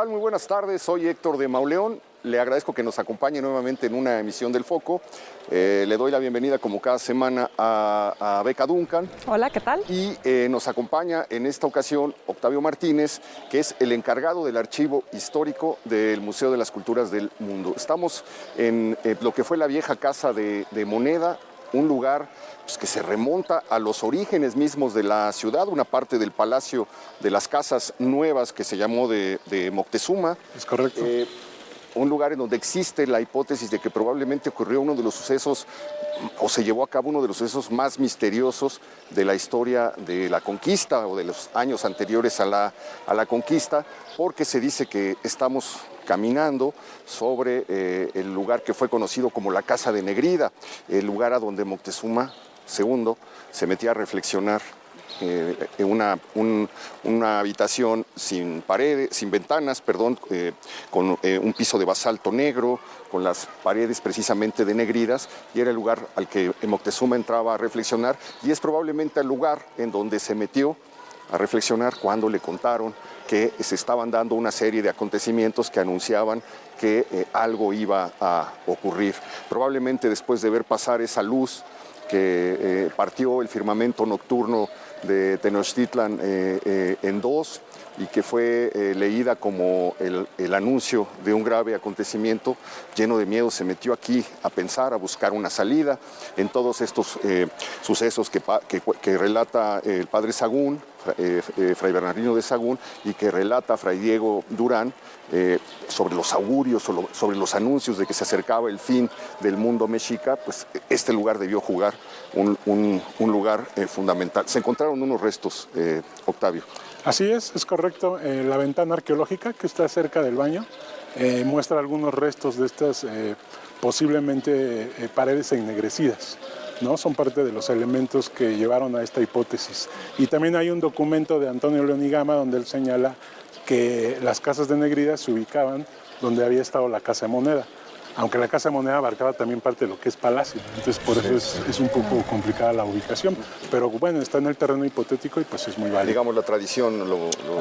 tal? Muy buenas tardes. Soy Héctor de Mauleón. Le agradezco que nos acompañe nuevamente en una emisión del Foco. Le doy la bienvenida como cada semana a Beca Duncan. Hola, ¿qué tal? Y nos acompaña en esta ocasión Octavio Martínez, que es el encargado del archivo histórico del Museo de las Culturas del Mundo. Estamos en lo que fue la vieja Casa de Moneda, un lugar pues, que se remonta a los orígenes mismos de la ciudad, una parte del Palacio de las Casas Nuevas que se llamó de Moctezuma. Es correcto. Un lugar en donde existe la hipótesis de que probablemente ocurrió uno de los sucesos, o se llevó a cabo uno de los sucesos más misteriosos de la historia de la conquista o de los años anteriores a la conquista, porque se dice que estamos caminando sobre el lugar que fue conocido como la Casa de Negrida, el lugar a donde Moctezuma II se metía a reflexionar. Una habitación sin paredes, sin ventanas, con un piso de basalto negro, con las paredes precisamente denegridas, y era el lugar al que Moctezuma entraba a reflexionar, y es probablemente el lugar en donde se metió a reflexionar cuando le contaron que se estaban dando una serie de acontecimientos que anunciaban que algo iba a ocurrir. Probablemente después de ver pasar esa luz que partió el firmamento nocturno de Tenochtitlan en dos y que fue leída como el anuncio de un grave acontecimiento, lleno de miedo se metió aquí a pensar, a buscar una salida en todos estos sucesos que relata el padre Sagún, Fray Bernardino de Sagún, y que relata Fray Diego Durán sobre los augurios, sobre los anuncios de que se acercaba el fin del mundo mexica. Pues este lugar debió jugar un lugar fundamental. Se encontraron unos restos, Octavio. Así es correcto. La ventana arqueológica que está cerca del baño muestra algunos restos de estas posiblemente paredes ennegrecidas, ¿no? Son parte de los elementos que llevaron a esta hipótesis. Y también hay un documento de Antonio León y Gama donde él señala que las casas de Negrida se ubicaban donde había estado la Casa de Moneda, aunque la Casa de Moneda abarcaba también parte de lo que es Palacio, entonces por eso es un poco complicada la ubicación, pero bueno, está en el terreno hipotético y pues es muy válido. Digamos, la tradición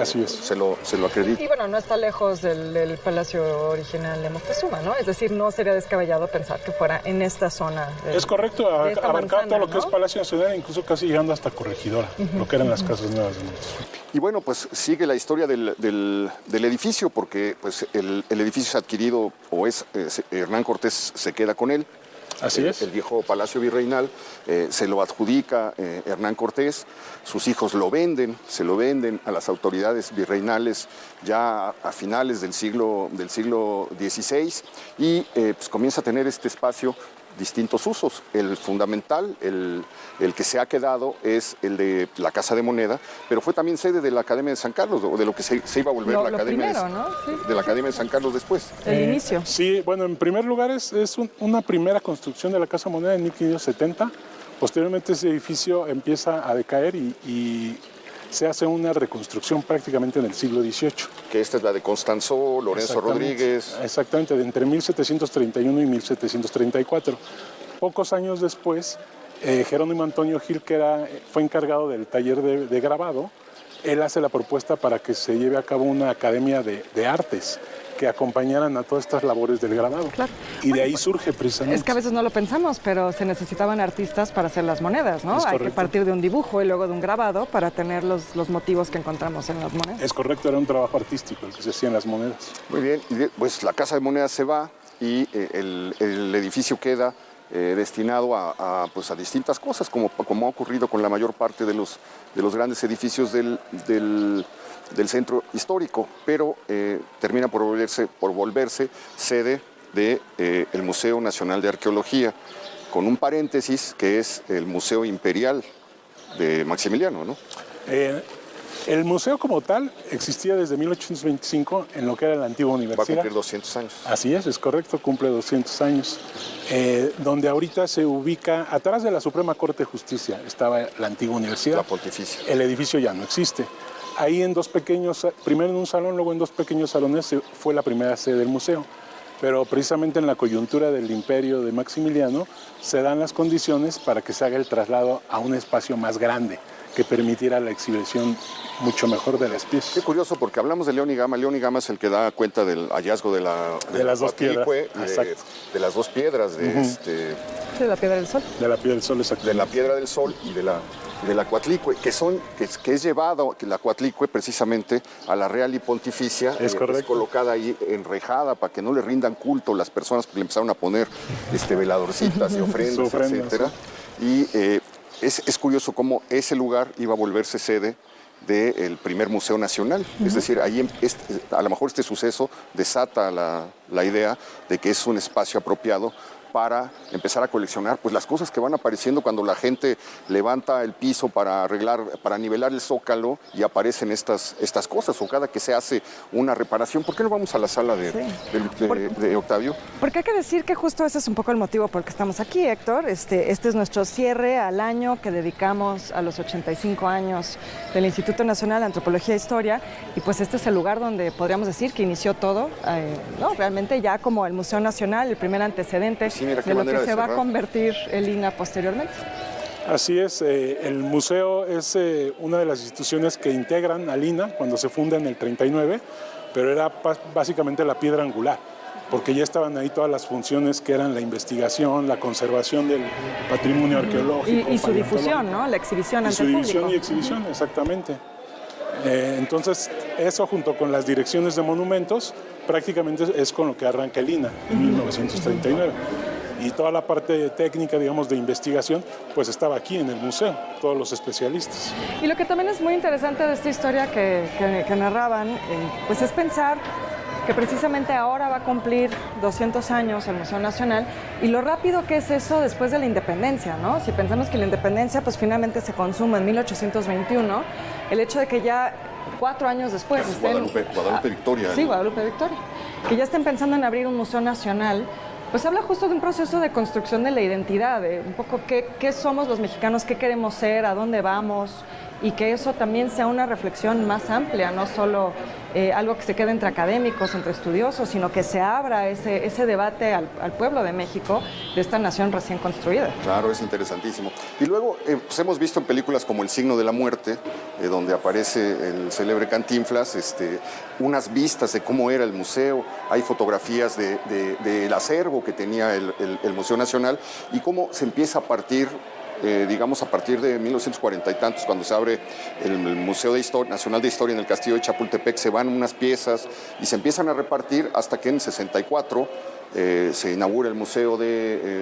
Así es. se lo acredita. Y bueno, no está lejos del palacio original de Moctezuma, ¿no? Es decir, no sería descabellado pensar que fuera en esta zona. Es correcto, abarcaba todo lo que ¿no? es Palacio Nacional, incluso casi llegando hasta Corregidora, lo que eran las casas nuevas de Moctezuma. Y bueno, pues sigue la historia del edificio, porque pues, el edificio es adquirido, o Hernán Cortés se queda con él. Así es. El viejo Palacio Virreinal se lo adjudica Hernán Cortés, sus hijos se lo venden a las autoridades virreinales ya a finales del siglo XVI, y pues comienza a tener este espacio distintos usos. El fundamental, el que se ha quedado, es el de la Casa de Moneda, pero fue también sede de la Academia de San Carlos, o de lo que se iba a volver la Academia, primero, ¿no? Sí, de la Academia de San Carlos después. El inicio. Sí, bueno, en primer lugar es una primera construcción de la Casa Moneda en 1570. Posteriormente ese edificio empieza a decaer y se hace una reconstrucción prácticamente en el siglo XVIII. Que esta es la de Constanzó, Lorenzo Rodríguez. Exactamente, de entre 1731 y 1734. Pocos años después, Jerónimo Antonio Gil, que fue encargado del taller de grabado, él hace la propuesta para que se lleve a cabo una academia de artes que acompañaran a todas estas labores del grabado. Claro. Y de ahí surge precisamente. Es que a veces no lo pensamos, pero se necesitaban artistas para hacer las monedas, ¿no? Hay que partir de un dibujo y luego de un grabado para tener los motivos que encontramos en las monedas. Es correcto, era un trabajo artístico el que se hacía en las monedas. Muy bien, y pues la Casa de Moneda se va y el edificio queda destinado a distintas cosas, como ha ocurrido con la mayor parte de los grandes edificios del centro histórico, pero termina por volverse sede del Museo Nacional de Arqueología, con un paréntesis que es el Museo Imperial de Maximiliano, ¿no? El museo como tal existía desde 1825 en lo que era la antigua universidad. Va a cumplir 200 años. Así es correcto, cumple 200 años. Donde ahorita se ubica, atrás de la Suprema Corte de Justicia, estaba la antigua universidad. La Pontificia. El edificio ya no existe. Ahí en dos pequeños, primero en un salón, luego en dos pequeños salones, fue la primera sede del museo. Pero precisamente en la coyuntura del imperio de Maximiliano se dan las condiciones para que se haga el traslado a un espacio más grande, que permitiera la exhibición mucho mejor de las piezas. Qué curioso, porque hablamos de León y Gama. León y Gama es el que da cuenta del hallazgo de las dos piedras. De las dos piedras, de la piedra del Sol. De la piedra del Sol, exacto. De la piedra del Sol y de la Coatlicue, que es llevada, que la Coatlicue precisamente a la Real y Pontificia, es correcto. Es colocada ahí enrejada para que no le rindan culto las personas que le empezaron a poner veladorcitas y ofrendas, etcétera. Y es curioso cómo ese lugar iba a volverse sede del primer Museo Nacional. Es decir, ahí a lo mejor este suceso desata la idea de que es un espacio apropiado para empezar a coleccionar pues las cosas que van apareciendo cuando la gente levanta el piso para nivelar el zócalo y aparecen estas cosas, o cada que se hace una reparación. ¿Por qué no vamos a la sala de Octavio? Porque hay que decir que justo ese es un poco el motivo por el que estamos aquí, Héctor. Este es nuestro cierre al año que dedicamos a los 85 años del Instituto Nacional de Antropología e Historia, y pues este es el lugar donde podríamos decir que inició todo, ¿no? Realmente ya como el Museo Nacional, el primer antecedente de lo que se va a convertir el INAH posteriormente. Así es, el museo es una de las instituciones que integran al INAH cuando se funda en el 39, pero era básicamente la piedra angular, porque ya estaban ahí todas las funciones que eran la investigación, la conservación del patrimonio arqueológico. Y su difusión, ¿no? La exhibición ante el público. Su difusión y exhibición, exactamente. Entonces, eso junto con las direcciones de monumentos, prácticamente es con lo que arranca el INAH en 1939. Y toda la parte técnica, digamos, de investigación, pues estaba aquí en el museo, todos los especialistas. Y lo que también es muy interesante de esta historia que narraban, pues es pensar que precisamente ahora va a cumplir 200 años el Museo Nacional, y lo rápido que es eso después de la independencia, ¿no? Si pensamos que la independencia pues finalmente se consuma en 1821, el hecho de que ya 4 años después Guadalupe Victoria. Sí, Guadalupe Victoria. Que ya estén pensando en abrir un Museo Nacional, pues habla justo de un proceso de construcción de la identidad, de un poco qué somos los mexicanos, qué queremos ser, a dónde vamos, y que eso también sea una reflexión más amplia, no solo algo que se quede entre académicos, entre estudiosos, sino que se abra ese debate al pueblo de México, de esta nación recién construida. Claro, es interesantísimo. Y luego pues hemos visto en películas como El signo de la muerte, donde aparece el célebre Cantinflas, unas vistas de cómo era el museo, hay fotografías del acervo que tenía el Museo Nacional, y cómo se empieza a partir digamos, a partir de 1940 y tantos, cuando se abre el Museo Nacional de Historia en el Castillo de Chapultepec, se van unas piezas y se empiezan a repartir hasta que en 64 se inaugura el Museo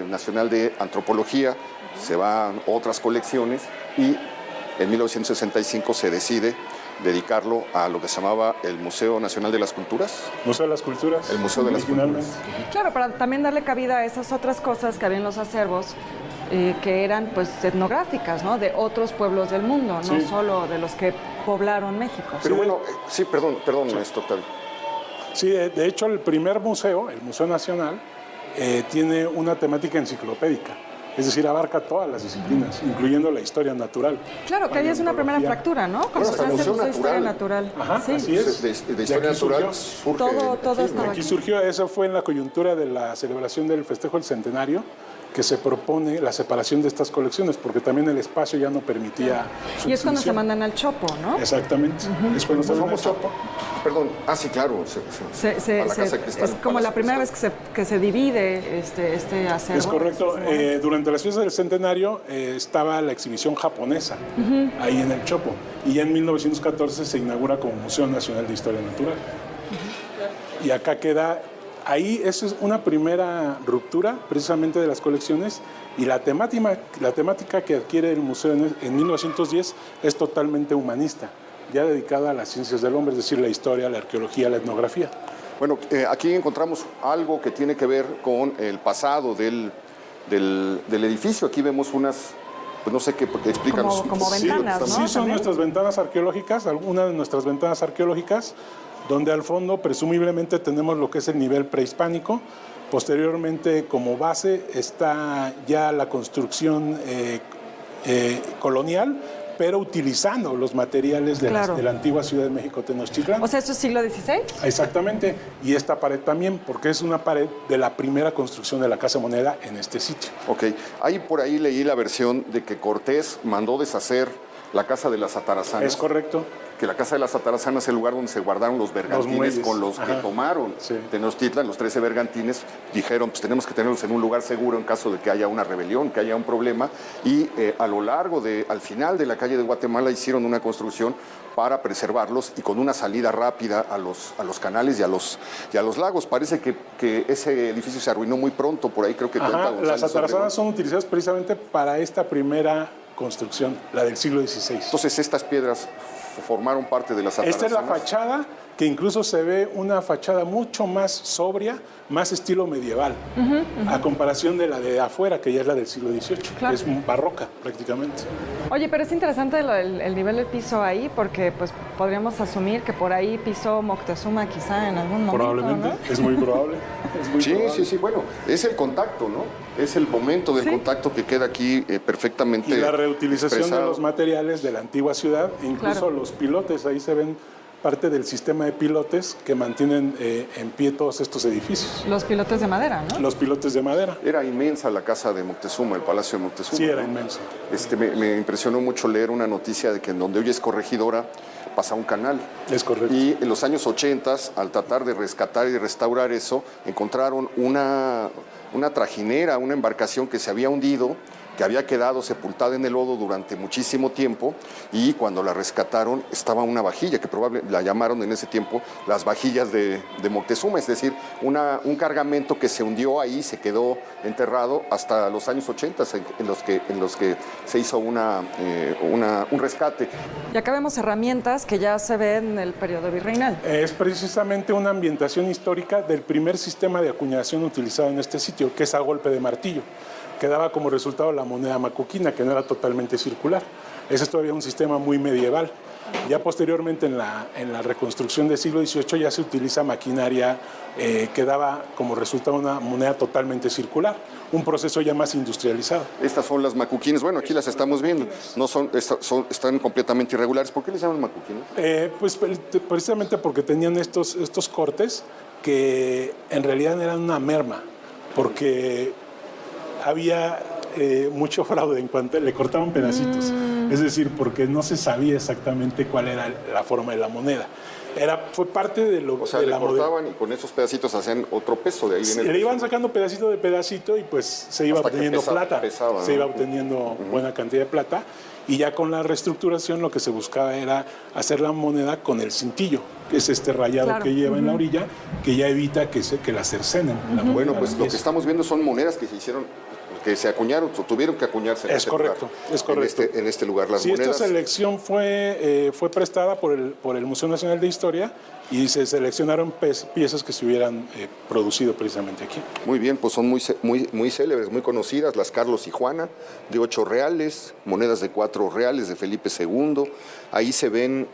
Nacional de Antropología, se van otras colecciones, y en 1965 se decide dedicarlo a lo que se llamaba el Museo Nacional de las Culturas. Museo de las Culturas. El Museo de las Culturas. Claro, para también darle cabida a esas otras cosas que había en los acervos, que eran pues etnográficas, ¿no? De otros pueblos del mundo, sí, no solo de los que poblaron México. Pero bueno, sí, perdón, esto, Octavio. Sí, de hecho el primer museo, el Museo Nacional, tiene una temática enciclopédica. Es decir, abarca todas las disciplinas, incluyendo la historia natural. Claro, que ahí es una primera fractura, ¿no? Cuando se hace historia natural. Ajá, sí, así es. De historia natural surge... Todo estaba aquí surgió, eso fue en la coyuntura de la celebración del festejo del centenario, que se propone la separación de estas colecciones, porque también el espacio ya no permitía su. Y es cuando se mandan al Chopo, ¿no? Exactamente. Es cuando se mandan al Chopo. Perdón, sí, claro. Es como la primera vez que se divide este acervo. Es correcto. Durante las fiestas del centenario estaba la exhibición japonesa, ahí en el Chopo. Y ya en 1914 se inaugura como Museo Nacional de Historia Natural. Y acá queda... Ahí esa es una primera ruptura precisamente de las colecciones, y la temática que adquiere el museo en 1910 es totalmente humanista, ya dedicada a las ciencias del hombre, es decir, la historia, la arqueología, la etnografía. Bueno, aquí encontramos algo que tiene que ver con el pasado del edificio. Aquí vemos unas... Pues no sé qué, porque explícanos. Como ventanas, ¿no? Sí, son nuestras ventanas arqueológicas, algunas de nuestras ventanas arqueológicas, donde al fondo presumiblemente tenemos lo que es el nivel prehispánico. Posteriormente, como base, está ya la construcción colonial, pero utilizando los materiales de la antigua Ciudad de México, Tenochtitlán. O sea, ¿eso es siglo XVI? Exactamente, y esta pared también, porque es una pared de la primera construcción de la Casa Moneda en este sitio. Ok, ahí por ahí leí la versión de que Cortés mandó deshacer la Casa de las Atarazanas. Es correcto. Que la Casa de las Atarazanas es el lugar donde se guardaron los bergantines con los que tomaron Tenochtitlan, los 13 bergantines. Dijeron, pues tenemos que tenerlos en un lugar seguro en caso de que haya una rebelión, que haya un problema. Y al final de la calle de Guatemala hicieron una construcción para preservarlos y con una salida rápida a los canales y a los lagos. Parece que ese edificio se arruinó muy pronto, por ahí creo que cuenta González Las atarazanas Obregón. son utilizadas precisamente para esta primera construcción, la del siglo XVI. Entonces estas piedras formaron parte de las atarazanas. Esta es la fachada, que incluso se ve una fachada mucho más sobria, más estilo medieval, a comparación de la de afuera, que ya es la del siglo XVIII, Claro. que es barroca prácticamente. Oye, pero es interesante el nivel del piso ahí, porque pues podríamos asumir que por ahí pisó Moctezuma quizá en algún momento, Probablemente, ¿no? es muy probable. Es muy probable. Sí, bueno, es el contacto, ¿no? Es el momento del contacto que queda aquí perfectamente Y la reutilización expresado. de los materiales de la antigua ciudad, incluso Claro. los pilotes, ahí se ven parte del sistema de pilotes que mantienen en pie todos estos edificios. Los pilotes de madera, ¿no? Los pilotes de madera. Era inmensa la casa de Moctezuma, el palacio de Moctezuma. Sí, era ¿no? inmenso. Me impresionó mucho leer una noticia de que en donde hoy es corregidora pasa un canal. Es correcto. Y en los años 80, al tratar de rescatar y restaurar eso, encontraron una trajinera, una embarcación que se había hundido, que había quedado sepultada en el lodo durante muchísimo tiempo, y cuando la rescataron estaba una vajilla, que probablemente la llamaron en ese tiempo las vajillas de Moctezuma, es decir, un cargamento que se hundió ahí, se quedó enterrado hasta los años 80, en los que se hizo un rescate. Y acá vemos herramientas que ya se ven en el periodo virreinal. Es precisamente una ambientación histórica del primer sistema de acuñación utilizado en este sitio, que es a golpe de martillo, que daba como resultado la moneda macuquina, que no era totalmente circular. Ese es todavía un sistema muy medieval. Ya posteriormente en la reconstrucción del siglo XVIII ya se utiliza maquinaria que daba como resultado una moneda totalmente circular, un proceso ya más industrializado. Estas son las macuquines, bueno, aquí las estamos viendo, están completamente irregulares. ¿Por qué les llaman macuquines? Pues precisamente porque tenían estos cortes que en realidad eran una merma, porque había mucho fraude en cuanto le cortaban pedacitos. Es decir, porque no se sabía exactamente cuál era la forma de la moneda. Fue parte de lo O sea, de le la cortaban y con esos pedacitos hacían otro peso, de ahí viene el le iban peso. sacando pedacito de pedacito y pues se iba Hasta que obteniendo plata. pesaba, se ¿no? iba obteniendo buena cantidad de plata. Y ya con la reestructuración lo que se buscaba era hacer la moneda con el cintillo, que es este rayado Claro. que lleva en la orilla, que ya evita que la cercenen. La moneda, Bueno, pues la lo que pieza. estamos viendo son monedas que se hicieron, que se acuñaron, o tuvieron que acuñarse en Es este correcto, lugar, es correcto. En este lugar. Las Sí, monedas, esta selección fue prestada por el Museo Nacional de Historia y se seleccionaron piezas que se hubieran producido precisamente aquí. muy bien, pues son muy célebres, muy conocidas, las Carlos y Juana, de 8 reales, monedas de 4 reales de Felipe II. Ahí se ven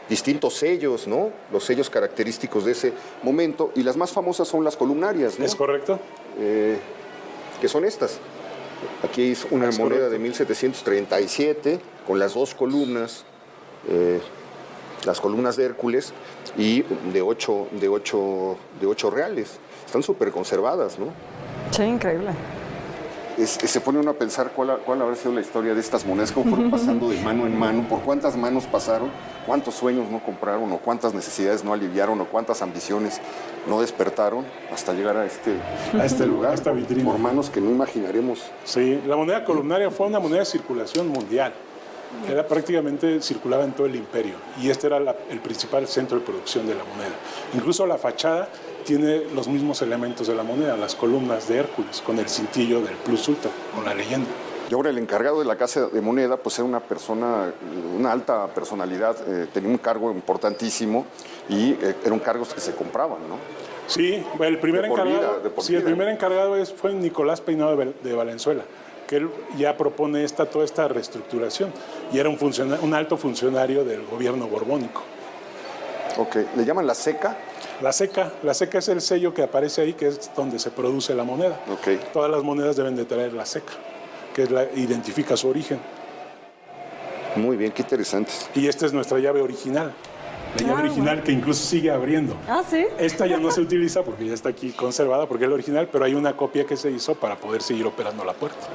distintos sellos, ¿no? Los sellos característicos de ese momento, y las más famosas son las columnarias, ¿no? ¿Es correcto? Que son estas. Aquí es una Es moneda correcto. de 1737 con las 2 columnas, las columnas de Hércules, y de 8 reales. Están súper conservadas, ¿no? Sí, increíble. Se pone uno a pensar cuál habrá sido la historia de estas monedas, cómo fueron pasando de mano en mano, por cuántas manos pasaron, cuántos sueños no compraron, o cuántas necesidades no aliviaron, o cuántas ambiciones no despertaron hasta llegar a este lugar, a esta vitrina. por manos que no imaginaremos. Sí, la moneda columnaria fue una moneda de circulación mundial. Era prácticamente, circulaba en todo el imperio, y este era el principal centro de producción de la moneda. Incluso la fachada tiene los mismos elementos de la moneda, las columnas de Hércules, con el cintillo del Plus Ultra, con la leyenda. Y ahora el encargado de la Casa de Moneda, pues era una persona, una alta personalidad, tenía un cargo importantísimo, y eran cargos que se compraban, ¿no? Sí, el primer De por vida, encargado, de por sí, el vida. primer encargado fue Nicolás Peinado de Valenzuela, que él ya propone toda esta reestructuración, y era un alto funcionario del gobierno borbónico. Ok, le llaman la seca. La seca es el sello que aparece ahí, que es donde se produce la moneda. Ok. Todas las monedas deben de traer la seca, que identifica su origen. Muy bien, qué interesantes. Y esta es nuestra llave original, la llave original que incluso sigue abriendo. Ah, sí. Esta ya no se utiliza porque ya está aquí conservada, porque es la original, pero hay una copia que se hizo para poder seguir operando la puerta.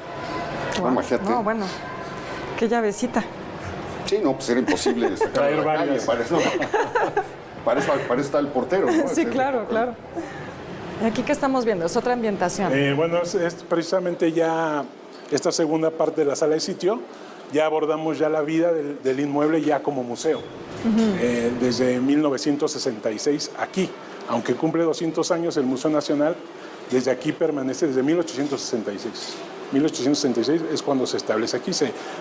Imagínate. No, bueno, qué llavecita. Sí, no, pues era imposible sacar Traer a la calle, varias. para eso está el portero, ¿no? Sí, claro, claro. ¿Aquí qué estamos viendo? Es otra ambientación. Bueno, es precisamente ya esta segunda parte de la sala de sitio. Ya abordamos ya la vida del inmueble ya como museo. Desde 1966 aquí. Aunque cumple 200 años el Museo Nacional, desde aquí permanece desde 1866. 1866 es cuando se establece aquí.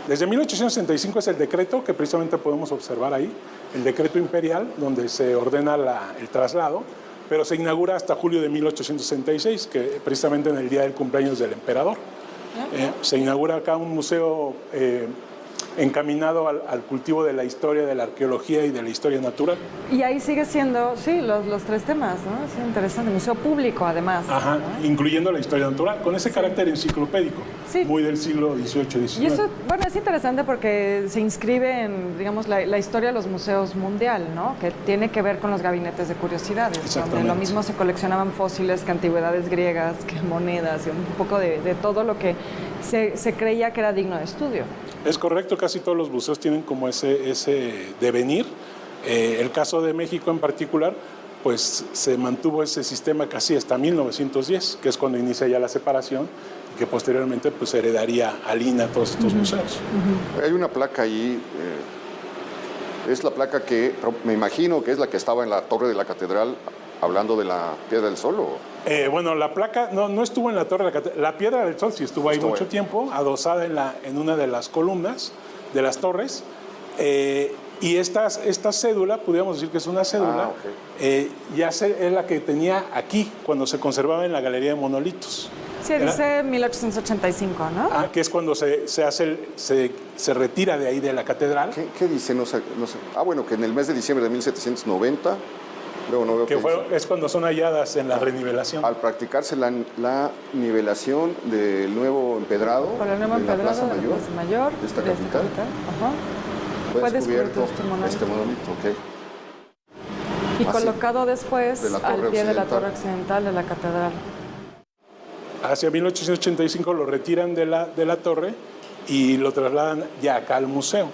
Desde 1865 es el decreto que precisamente podemos observar ahí, el decreto imperial, donde se ordena el traslado, pero se inaugura hasta julio de 1866, que precisamente en el día del cumpleaños del emperador. Se inaugura acá un museo encaminado al cultivo de la historia, de la arqueología y de la historia natural. Y ahí sigue siendo, sí, los tres temas, ¿no? Es interesante. Museo público, además. Ajá, ¿no? incluyendo la historia natural, con ese carácter enciclopédico, Sí. muy del siglo XVIII, XIX. Y eso, bueno, es interesante porque se inscribe en, digamos, la historia de los museos mundial, ¿no? Que tiene que ver con los gabinetes de curiosidades, donde lo mismo se coleccionaban fósiles que antigüedades griegas, que monedas, y un poco de todo lo que se creía que era digno de estudio. Es correcto, casi todos los museos tienen como ese devenir. El caso de México en particular, pues se mantuvo ese sistema casi hasta 1910, que es cuando inicia ya la separación, y que posteriormente pues heredaría al INA todos estos museos. Hay una placa ahí, es la placa que me imagino que es la que estaba en la torre de la catedral, hablando de la Piedra del Sol, ¿o? Bueno, la placa no estuvo en la torre de la catedral. La Piedra del Sol sí estuvo ahí mucho tiempo, adosada en una de las columnas de las torres. Y esta cédula, pudiéramos decir que es una cédula, es la que tenía aquí, cuando se conservaba en la Galería de Monolitos. Sí, dice 1885, ¿no? Que es cuando se retira de ahí de la catedral. ¿Qué dice? No sé. Bueno, que en el mes de diciembre de 1790... Luego no veo es cuando son halladas en la renivelación. Al practicarse la nivelación del nuevo empedrado, Por el nuevo de la empedrado Plaza Mayor, de esta capital, Ajá. Fue descubierto este monolito, Y colocado después al pie de la torre occidental occidental de la catedral. Hacia 1885 lo retiran de la torre y lo trasladan ya acá al museo.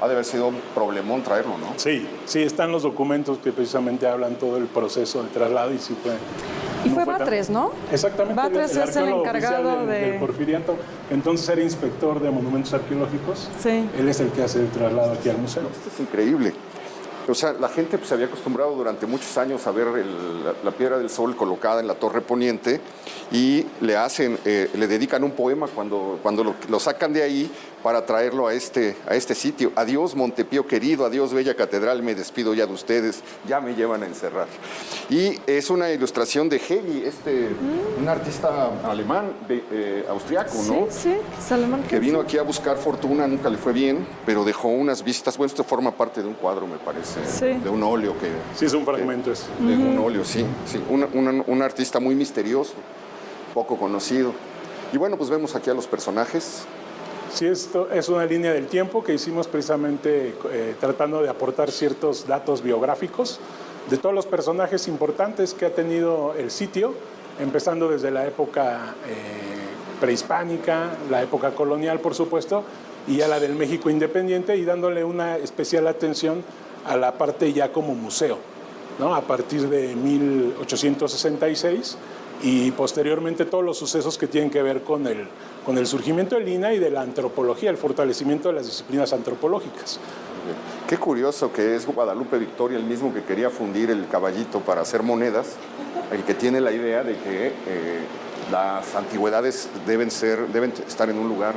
Ha de haber sido un problemón traerlo, ¿no? Sí, están los documentos que precisamente hablan todo el proceso de traslado y sí fue... Y fue Batres, ¿no? Exactamente. Batres es el encargado del Porfiriato, que entonces era inspector de monumentos arqueológicos. Sí. Él es el que hace el traslado aquí al museo. Esto es increíble. O sea, la gente pues, se había acostumbrado durante muchos años a ver la Piedra del Sol colocada en la Torre Poniente y le dedican un poema cuando lo sacan de ahí para traerlo a este sitio. Adiós, Montepío querido, adiós, bella catedral, me despido ya de ustedes, ya me llevan a encerrar. Y es una ilustración de Hegel, un artista alemán, austriaco, ¿no? Sí, es alemán. Que vino aquí a buscar fortuna, nunca le fue bien, pero dejó unas vistas. Bueno, esto forma parte de un cuadro, me parece, de un óleo que... Sí, es un fragmento eso. De un óleo, sí. Un artista muy misterioso, poco conocido. Y bueno, pues vemos aquí a los personajes. Sí, esto es una línea del tiempo que hicimos precisamente tratando de aportar ciertos datos biográficos de todos los personajes importantes que ha tenido el sitio, empezando desde la época prehispánica, la época colonial, por supuesto, y ya la del México independiente, y dándole una especial atención a la parte ya como museo, ¿no? A partir de 1866 y posteriormente todos los sucesos que tienen que ver con el surgimiento del INA y de la antropología, el fortalecimiento de las disciplinas antropológicas. Qué curioso que es Guadalupe Victoria, el mismo que quería fundir el caballito para hacer monedas, el que tiene la idea de que las antigüedades deben estar en un lugar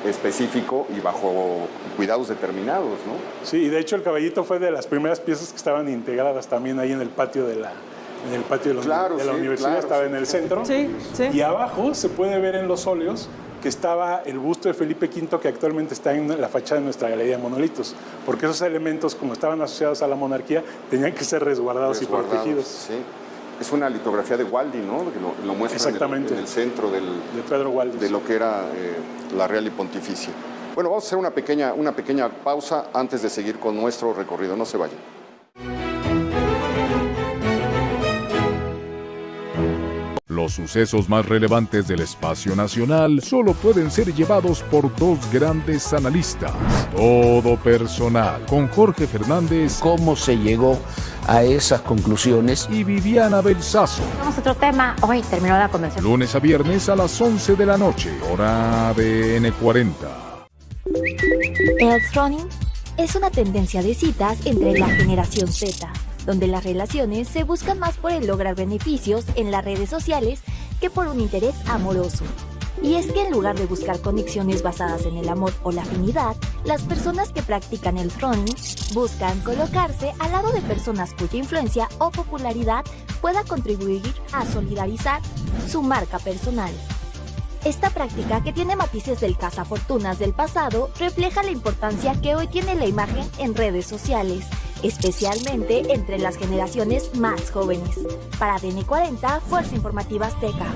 específico y bajo cuidados determinados, ¿no? Sí, y de hecho el caballito fue de las primeras piezas que estaban integradas también ahí en el patio de la universidad, estaba en el centro. Sí. Y abajo se puede ver en los óleos que estaba el busto de Felipe V, que actualmente está en la fachada de nuestra Galería de Monolitos, porque esos elementos, como estaban asociados a la monarquía, tenían que ser resguardados y protegidos. Sí. Es una litografía de Waldi, ¿no? Que lo muestra en el centro de Pedro Waldi, de lo que era la Real y Pontificia. Bueno, vamos a hacer una pequeña pausa antes de seguir con nuestro recorrido. No se vayan. Los Los sucesos más relevantes del espacio nacional solo pueden ser llevados por dos grandes analistas. Todo personal, con Jorge Fernández. ¿Cómo se llegó a esas conclusiones? Y Viviana Belsazo. Vamos a otro tema. Hoy terminó la convención. Lunes a viernes a las 11 de la noche, hora ADN 40. El throning es una tendencia de citas entre la generación Z, donde las relaciones se buscan más por el lograr beneficios en las redes sociales que por un interés amoroso. Y es que en lugar de buscar conexiones basadas en el amor o la afinidad, las personas que practican el throning buscan colocarse al lado de personas cuya influencia o popularidad pueda contribuir a solidarizar su marca personal. Esta práctica, que tiene matices del cazafortunas del pasado, refleja la importancia que hoy tiene la imagen en redes sociales, especialmente entre las generaciones más jóvenes. Para ADN 40, Fuerza Informativa Azteca.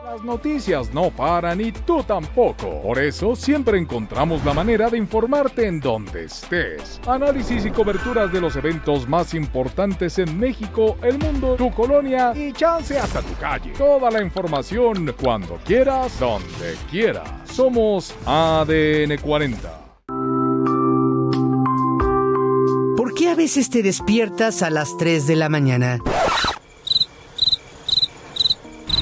Las noticias no paran y tú tampoco. Por eso siempre encontramos la manera de informarte en donde estés. Análisis y coberturas de los eventos más importantes en México, el mundo, tu colonia y chance hasta tu calle. Toda la información cuando quieras, donde quieras. Somos ADN 40. ¿Por qué a veces te despiertas a las 3 de la mañana?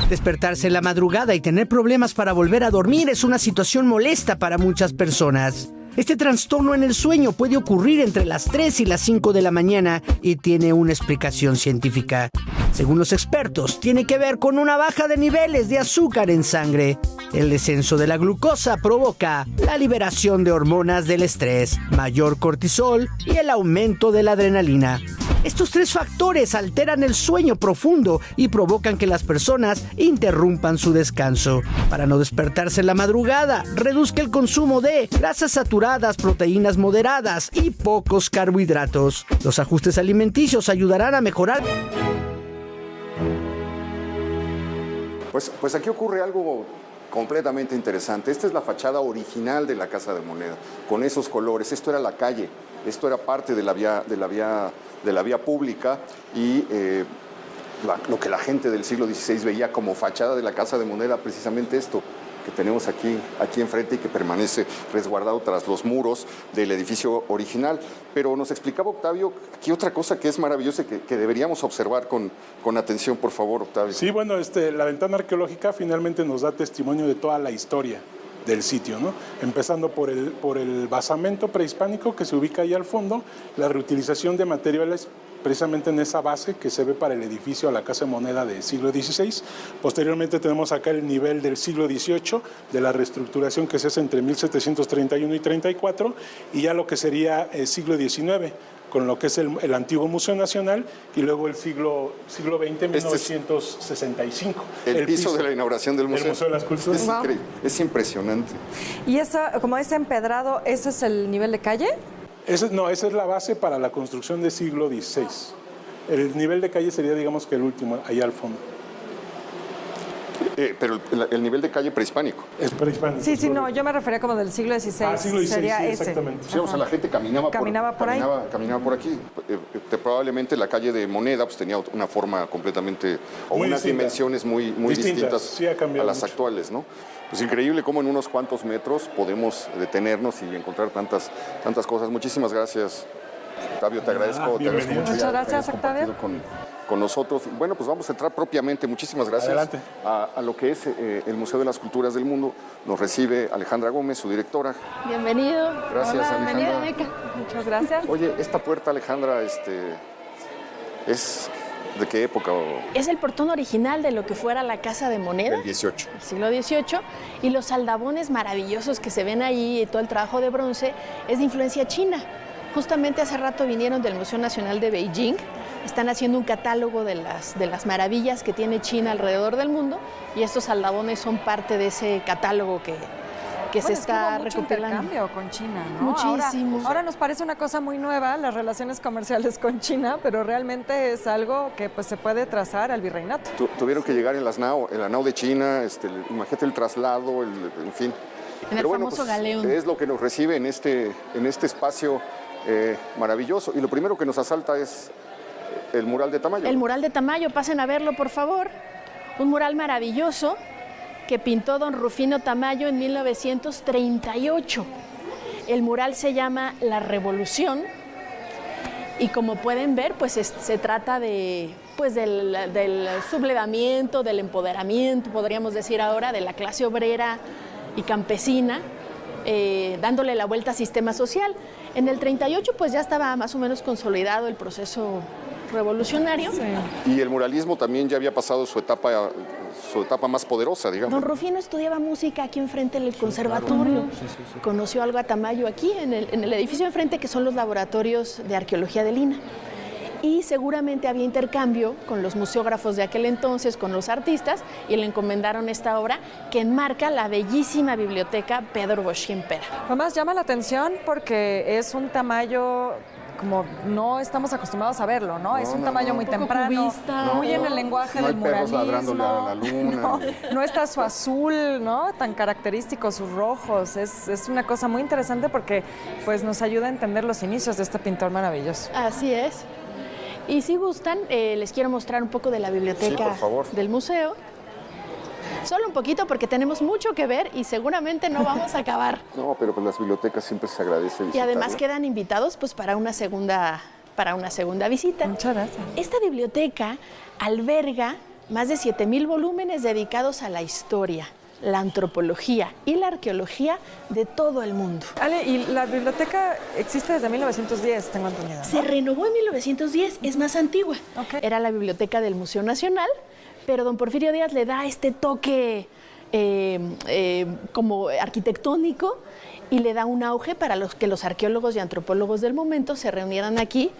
Despertarse en la madrugada y tener problemas para volver a dormir es una situación molesta para muchas personas. Este trastorno en el sueño puede ocurrir entre las 3 y las 5 de la mañana y tiene una explicación científica. Según los expertos, tiene que ver con una baja de niveles de azúcar en sangre. El descenso de la glucosa provoca la liberación de hormonas del estrés, mayor cortisol y el aumento de la adrenalina. Estos tres factores alteran el sueño profundo y provocan que las personas interrumpan su descanso. Para no despertarse en la madrugada, reduzca el consumo de grasas saturadas, proteínas moderadas y pocos carbohidratos. Los ajustes alimenticios ayudarán a mejorar. Pues aquí ocurre algo completamente interesante. Esta es la fachada original de la Casa de Moneda, con esos colores. Esto era la calle, esto era parte de la vía pública y lo que la gente del siglo XVI veía como fachada de la Casa de Moneda, precisamente esto que tenemos aquí enfrente y que permanece resguardado tras los muros del edificio original. Pero nos explicaba Octavio aquí otra cosa que es maravillosa y que deberíamos observar con atención, por favor, Octavio. Sí, bueno, la ventana arqueológica finalmente nos da testimonio de toda la historia del sitio, ¿no? Empezando por el basamento prehispánico que se ubica ahí al fondo, la reutilización de materiales precisamente en esa base que se ve para el edificio a la Casa de Moneda del siglo XVI. Posteriormente tenemos acá el nivel del siglo XVIII, de la reestructuración que se hace entre 1731 y 34, y ya lo que sería el siglo XIX, con lo que es el antiguo Museo Nacional, y luego el siglo XX, 1965. El piso de la inauguración del Museo de las Culturas. Es impresionante. ¿Y como es empedrado, ese es el nivel de calle? Esa es la base para la construcción del siglo XVI. El nivel de calle sería, digamos, que el último, allá al fondo. Pero el nivel de calle prehispánico. Es prehispánico. Sí, no, yo me refería como del siglo XVI. Siglo XVI, sería sí, ese. exactamente. Sí, o sea, la gente caminaba por aquí. Probablemente la calle de Moneda pues, tenía una forma completamente, o muy unas distinta. Dimensiones muy distintas Sí, ha a cambiado las mucho. actuales, ¿no? Pues increíble cómo en unos cuantos metros podemos detenernos y encontrar tantas cosas. Muchísimas gracias, Octavio, te agradezco mucho. Muchas gracias, Octavio. Con nosotros. Bueno, pues vamos a entrar propiamente. Muchísimas gracias. Adelante. A lo que es el Museo de las Culturas del Mundo. Nos recibe Alejandra Gómez, su directora. Bienvenido. Gracias, Hola, Alejandra. Bienvenida, Meca. Muchas gracias. Oye, esta puerta, Alejandra, ¿es de qué época? Es el portón original de lo que fuera la Casa de Moneda. Del 18. El siglo XVIII, y los aldabones maravillosos que se ven ahí, y todo el trabajo de bronce, es de influencia china. Justamente hace rato vinieron del Museo Nacional de Beijing, están haciendo un catálogo de las maravillas que tiene China alrededor del mundo, y estos aldabones son parte de ese catálogo que se está hubo mucho recopilando. intercambio con China, ¿no? Muchísimo. Ahora nos parece una cosa muy nueva las relaciones comerciales con China, pero realmente es algo que pues se puede trazar al virreinato. Tuvieron que llegar en la nao de China, imagínate el traslado, en fin. En el famoso galeón. Es lo que nos recibe en este espacio maravilloso. Y lo primero que nos asalta es el mural de Tamayo. El mural de Tamayo, pasen a verlo, por favor. Un mural maravilloso que pintó don Rufino Tamayo en 1938. El mural se llama La Revolución y como pueden ver, pues se trata de, pues del sublevamiento, del empoderamiento, podríamos decir ahora, de la clase obrera y campesina, dándole la vuelta al sistema social. En el 38 pues ya estaba más o menos consolidado el proceso revolucionario. Sí. Y el muralismo también ya había pasado su etapa más poderosa, digamos. Don Rufino estudiaba música aquí enfrente del conservatorio. Conoció algo a Tamayo aquí, en el edificio enfrente, que son los laboratorios de arqueología del INA. Y seguramente había intercambio con los museógrafos de aquel entonces, con los artistas, y le encomendaron esta obra que enmarca la bellísima biblioteca Pedro Bosch Gimpera. Además llama la atención porque es un Tamayo como no estamos acostumbrados a verlo, ¿no? Es un Tamayo muy temprano, muy en el lenguaje del muralismo. Ladrándole a la luna. No está su azul, ¿no? Tan característico, sus rojos. Es una cosa muy interesante porque pues nos ayuda a entender los inicios de este pintor maravilloso. Así es. Y si gustan, les quiero mostrar un poco de la biblioteca del museo. Solo un poquito porque tenemos mucho que ver y seguramente no vamos a acabar. No, pero pues las bibliotecas siempre se agradece visitarlas. Y además quedan invitados pues para una segunda visita. Muchas gracias. Esta biblioteca alberga más de 7,000 volúmenes dedicados a la historia, la antropología y la arqueología de todo el mundo. Ale, y la biblioteca existe desde 1910, tengo entendido, ¿no? Se renovó en 1910, es más antigua. Okay. Era la biblioteca del Museo Nacional, pero don Porfirio Díaz le da este toque como arquitectónico y le da un auge para que los arqueólogos y antropólogos del momento se reunieran aquí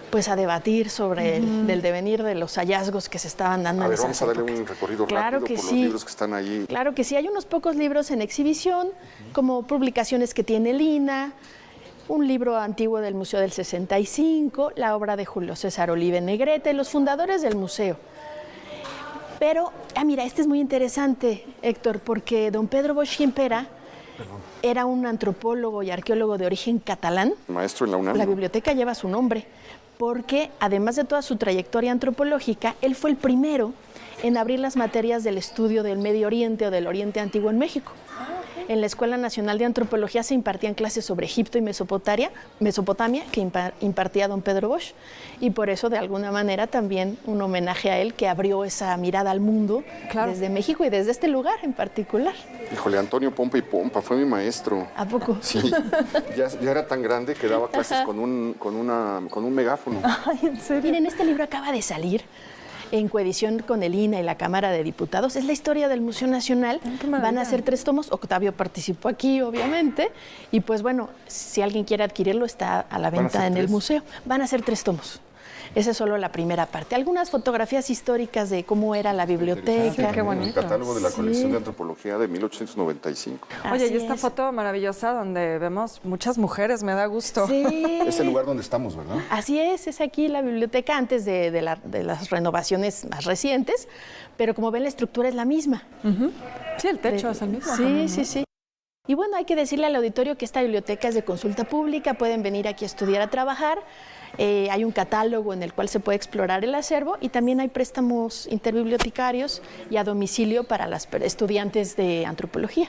pues a debatir sobre el devenir de los hallazgos que se estaban dando en esas vamos a darle épocas. un recorrido Claro rápido que por sí. los libros que están allí. Claro que sí, hay unos pocos libros en exhibición, como publicaciones que tiene el INA, un libro antiguo del Museo del 65, la obra de Julio César Olive Negrete, los fundadores del museo. Pero, mira, este es muy interesante, Héctor, porque don Pedro Bosch Gimpera era un antropólogo y arqueólogo de origen catalán. Maestro en la UNAM. La biblioteca lleva su nombre, porque además de toda su trayectoria antropológica, él fue el primero en abrir las materias del estudio del Medio Oriente o del Oriente Antiguo en México. En la Escuela Nacional de Antropología se impartían clases sobre Egipto y Mesopotamia que impartía don Pedro Bosch, y por eso de alguna manera también un homenaje a él que abrió esa mirada al mundo desde México y desde este lugar en particular. Híjole, Antonio Pompa y Pompa fue mi maestro. ¿A poco? Sí, ya era tan grande que daba clases con un megáfono. Ay, ¿en serio? Miren, este libro acaba de salir en coedición con el INA y la Cámara de Diputados. Es la historia del Museo Nacional. Van a ser 3 tomos. Octavio participó aquí, obviamente. Y pues bueno, si alguien quiere adquirirlo, está a la venta en el museo. Van a ser 3 tomos. Esa es solo la primera parte. Algunas fotografías históricas de cómo era la biblioteca. Qué bonito. El catálogo de la colección de antropología de 1895. Oye, Así y esta es. foto maravillosa donde vemos muchas mujeres, me da gusto. Sí. Es el lugar donde estamos, ¿verdad? Así es aquí la biblioteca antes de las renovaciones más recientes, pero como ven la estructura es la misma. Sí, el techo es el mismo. Sí, también, ¿no? sí, sí. Y bueno, hay que decirle al auditorio que esta biblioteca es de consulta pública, pueden venir aquí a estudiar, a trabajar. Hay un catálogo en el cual se puede explorar el acervo y también hay préstamos interbibliotecarios y a domicilio para las estudiantes de antropología.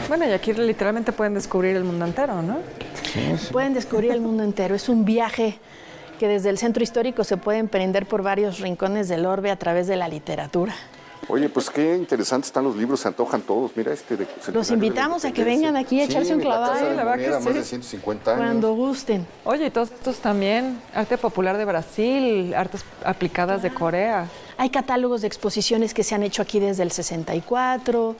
Bueno, y aquí literalmente pueden descubrir el mundo entero, ¿no? Pueden descubrir el mundo entero. Es un viaje que desde el centro histórico se puede emprender por varios rincones del orbe a través de la literatura. Oye, pues qué interesantes están los libros, se antojan todos. Mira este de Los invitamos a que vengan aquí a echarse un clavado. Sí, la verdad que más sí. de 150 años. Cuando gusten. Oye, y todos estos también, arte popular de Brasil, artes aplicadas de Corea. Hay catálogos de exposiciones que se han hecho aquí desde el 64,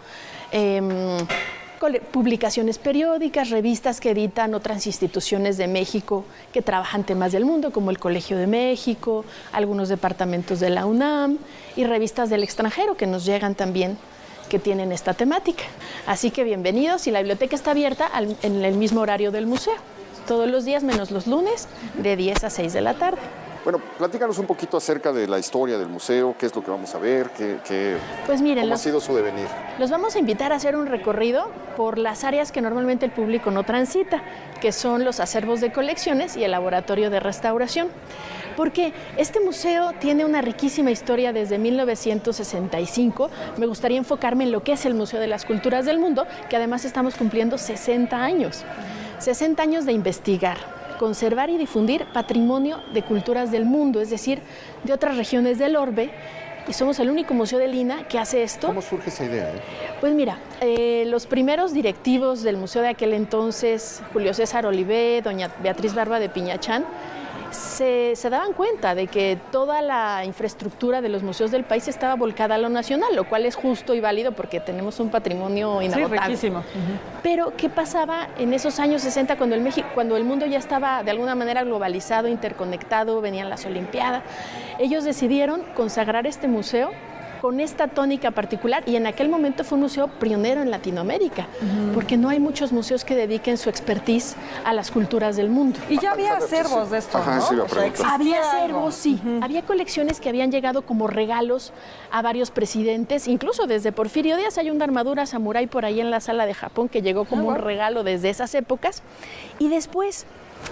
publicaciones periódicas, revistas que editan otras instituciones de México que trabajan temas del mundo, como el Colegio de México, algunos departamentos de la UNAM y revistas del extranjero que nos llegan también, que tienen esta temática. Así que bienvenidos, y la biblioteca está abierta en el mismo horario del museo, todos los días menos los lunes, de 10 a 6 de la tarde. Bueno, platícanos un poquito acerca de la historia del museo, qué es lo que vamos a ver, Pues miren, cómo ha sido su devenir. Los vamos a invitar a hacer un recorrido por las áreas que normalmente el público no transita, que son los acervos de colecciones y el laboratorio de restauración. Porque este museo tiene una riquísima historia desde 1965. Me gustaría enfocarme en lo que es el Museo de las Culturas del Mundo, que además estamos cumpliendo 60 años. 60 años de investigar, conservar y difundir patrimonio de culturas del mundo, es decir, de otras regiones del orbe, y somos el único museo de Lina que hace esto. ¿Cómo surge esa idea? Pues mira, los primeros directivos del museo de aquel entonces, Julio César Olivé, doña Beatriz Barba de Piñachán, se daban cuenta de que toda la infraestructura de los museos del país estaba volcada a lo nacional, lo cual es justo y válido porque tenemos un patrimonio inagotable. Sí, riquísimo. Pero, ¿qué pasaba en esos años 60 cuando el mundo ya estaba de alguna manera globalizado, interconectado, venían las Olimpiadas? Ellos decidieron consagrar este museo con esta tónica particular, y en aquel momento fue un museo pionero en Latinoamérica, porque no hay muchos museos que dediquen su expertise a las culturas del mundo. Y ya había acervos de esto, Ajá, ¿no? sí, iba a preguntar. Había acervos, sí. Había colecciones que habían llegado como regalos a varios presidentes, incluso desde Porfirio Díaz hay una armadura samurái por ahí en la sala de Japón que llegó como un regalo desde esas épocas, y después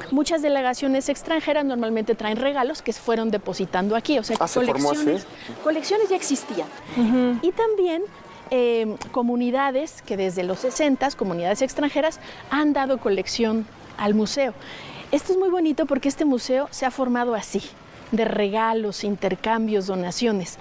muchas delegaciones extranjeras normalmente traen regalos que se fueron depositando aquí, o sea, colecciones ya existían. Y también comunidades que desde los 60, comunidades extranjeras, han dado colección al museo. Esto es muy bonito porque este museo se ha formado así, de regalos, intercambios, donaciones,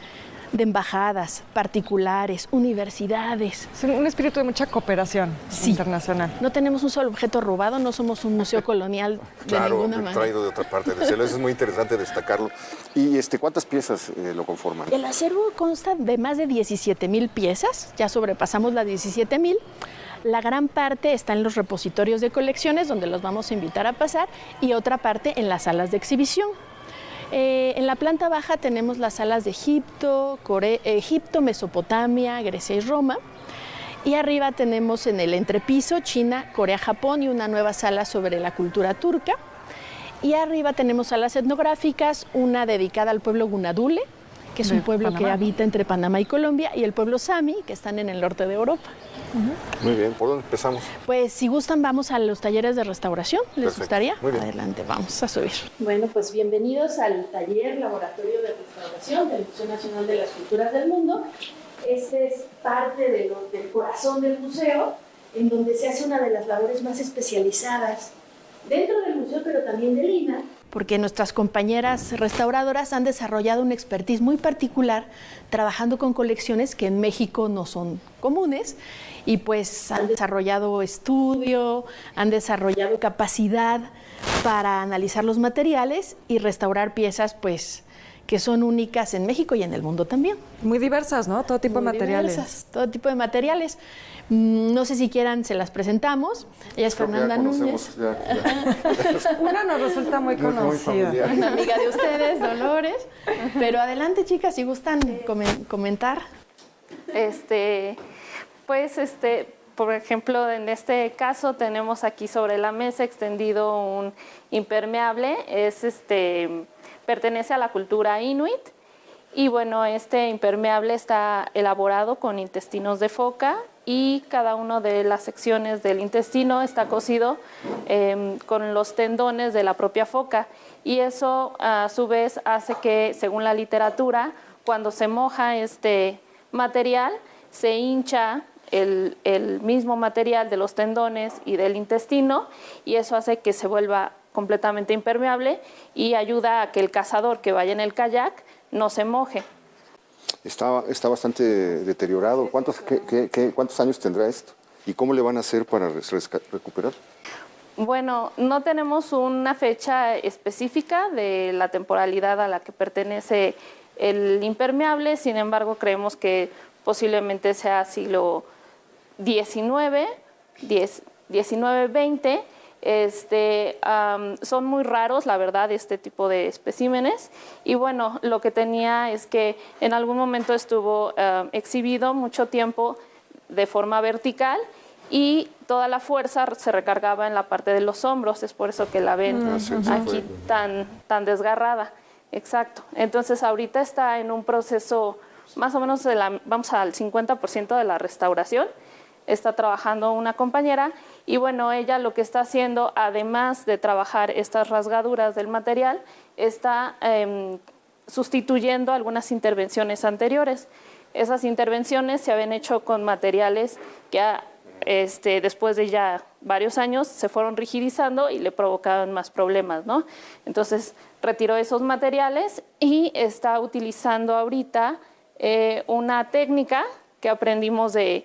de embajadas, particulares, universidades. Es un espíritu de mucha cooperación internacional. No tenemos un solo objeto robado, no somos un museo colonial de ninguna manera. Traído de otra parte del cielo, eso es muy interesante destacarlo. ¿Y cuántas piezas lo conforman? El acervo consta de más de 17,000 piezas, ya sobrepasamos las 17,000. La gran parte está en los repositorios de colecciones, donde los vamos a invitar a pasar, y otra parte en las salas de exhibición. En la planta baja tenemos las salas de Egipto, Mesopotamia, Grecia y Roma. Y arriba tenemos en el entrepiso China, Corea, Japón y una nueva sala sobre la cultura turca. Y arriba tenemos salas etnográficas, una dedicada al pueblo Gunadule, que es un pueblo que habita entre Panamá y Colombia, y el pueblo Sami, que están en el norte de Europa. Muy bien, ¿por dónde empezamos? Pues si gustan vamos a los talleres de restauración, ¿les Perfecto. gustaría? Muy bien. Adelante, vamos a subir. Bueno, pues bienvenidos al taller Laboratorio de Restauración del Museo Nacional de las Culturas del Mundo. Este es parte del corazón del museo, en donde se hace una de las labores más especializadas dentro del museo, pero también de Lina, porque nuestras compañeras restauradoras han desarrollado una expertise muy particular trabajando con colecciones que en México no son comunes, y pues han desarrollado estudio, han desarrollado capacidad para analizar los materiales y restaurar piezas pues que son únicas en México y en el mundo también. Muy diversas, ¿no? Todo tipo de materiales. Diversas, todo tipo de materiales. No sé si quieran, se las presentamos. Ella es Fernanda Núñez. Una nos resulta muy conocida. Una amiga de ustedes, Dolores. Pero adelante, chicas, si gustan comentar. Por ejemplo, en este caso tenemos aquí sobre la mesa extendido un impermeable. Pertenece a la cultura inuit. Y bueno, este impermeable está elaborado con intestinos de foca, y cada una de las secciones del intestino está cosido con los tendones de la propia foca, y eso a su vez hace que, según la literatura, cuando se moja este material, se hincha el mismo material de los tendones y del intestino, y eso hace que se vuelva completamente impermeable y ayuda a que el cazador que vaya en el kayak no se moje. Está bastante deteriorado. ¿Cuántos años tendrá esto? ¿Y cómo le van a hacer para recuperar? Bueno, no tenemos una fecha específica de la temporalidad a la que pertenece el impermeable, sin embargo, creemos que posiblemente sea siglo XIX, XX. Son muy raros, la verdad, este tipo de especímenes, y bueno, lo que tenía es que en algún momento estuvo exhibido mucho tiempo de forma vertical, y toda la fuerza se recargaba en la parte de los hombros, es por eso que la ven aquí tan desgarrada. Exacto. Entonces ahorita está en un proceso más o menos vamos al 50% de la restauración. Está trabajando una compañera y bueno, ella lo que está haciendo, además de trabajar estas rasgaduras del material, está sustituyendo algunas intervenciones anteriores. Esas intervenciones se habían hecho con materiales que después de ya varios años se fueron rigidizando y le provocaban más problemas, ¿no? Entonces retiró esos materiales y está utilizando ahorita una técnica que aprendimos de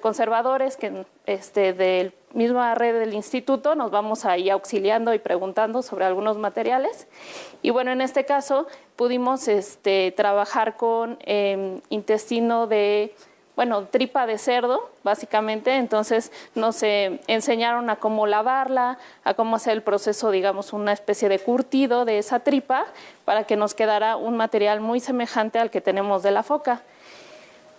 conservadores que de misma red del instituto nos vamos ahí auxiliando y preguntando sobre algunos materiales. Y bueno, en este caso pudimos trabajar con intestino tripa de cerdo, básicamente. Entonces nos enseñaron a cómo lavarla, a cómo hacer el proceso, digamos, una especie de curtido de esa tripa para que nos quedara un material muy semejante al que tenemos de la foca.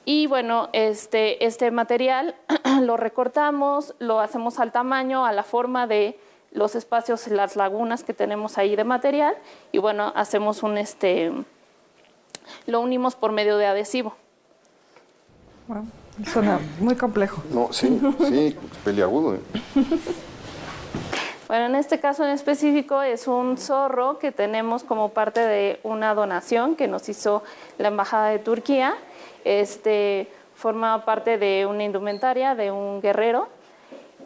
Y bueno, este material lo recortamos, lo hacemos al tamaño, a la forma de los espacios, las lagunas que tenemos ahí de material. Y bueno, hacemos lo unimos por medio de adhesivo. Wow, suena muy complejo. No, sí, peliagudo. Bueno, en este caso en específico es un zorro que tenemos como parte de una donación que nos hizo la Embajada de Turquía. Forma parte de una indumentaria de un guerrero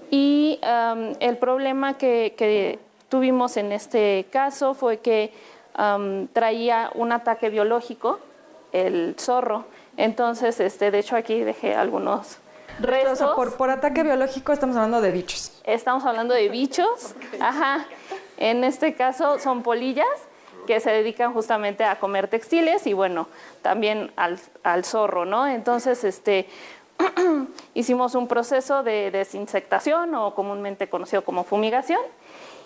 y el problema que tuvimos en este caso fue que traía un ataque biológico, el zorro. Entonces, de hecho aquí dejé algunos restos. O sea, por ataque biológico estamos hablando de bichos. Estamos hablando de bichos, ajá. En este caso son polillas que se dedican justamente a comer textiles y bueno, también al zorro, ¿no? Entonces, hicimos un proceso de desinsectación o comúnmente conocido como fumigación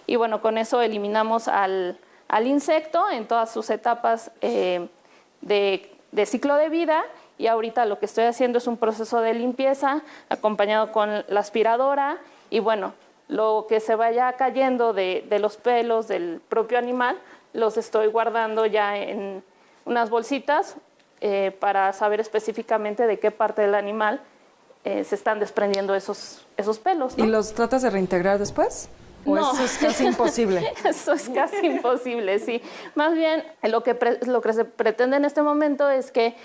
y bueno, con eso eliminamos al insecto en todas sus etapas de ciclo de vida y ahorita lo que estoy haciendo es un proceso de limpieza acompañado con la aspiradora y bueno, lo que se vaya cayendo de los pelos del propio animal los estoy guardando ya en unas bolsitas para saber específicamente de qué parte del animal se están desprendiendo esos pelos, ¿no? ¿Y los tratas de reintegrar después? ¿O No. eso es casi imposible? Eso es casi imposible, sí. Más bien, lo que se pretende en este momento es que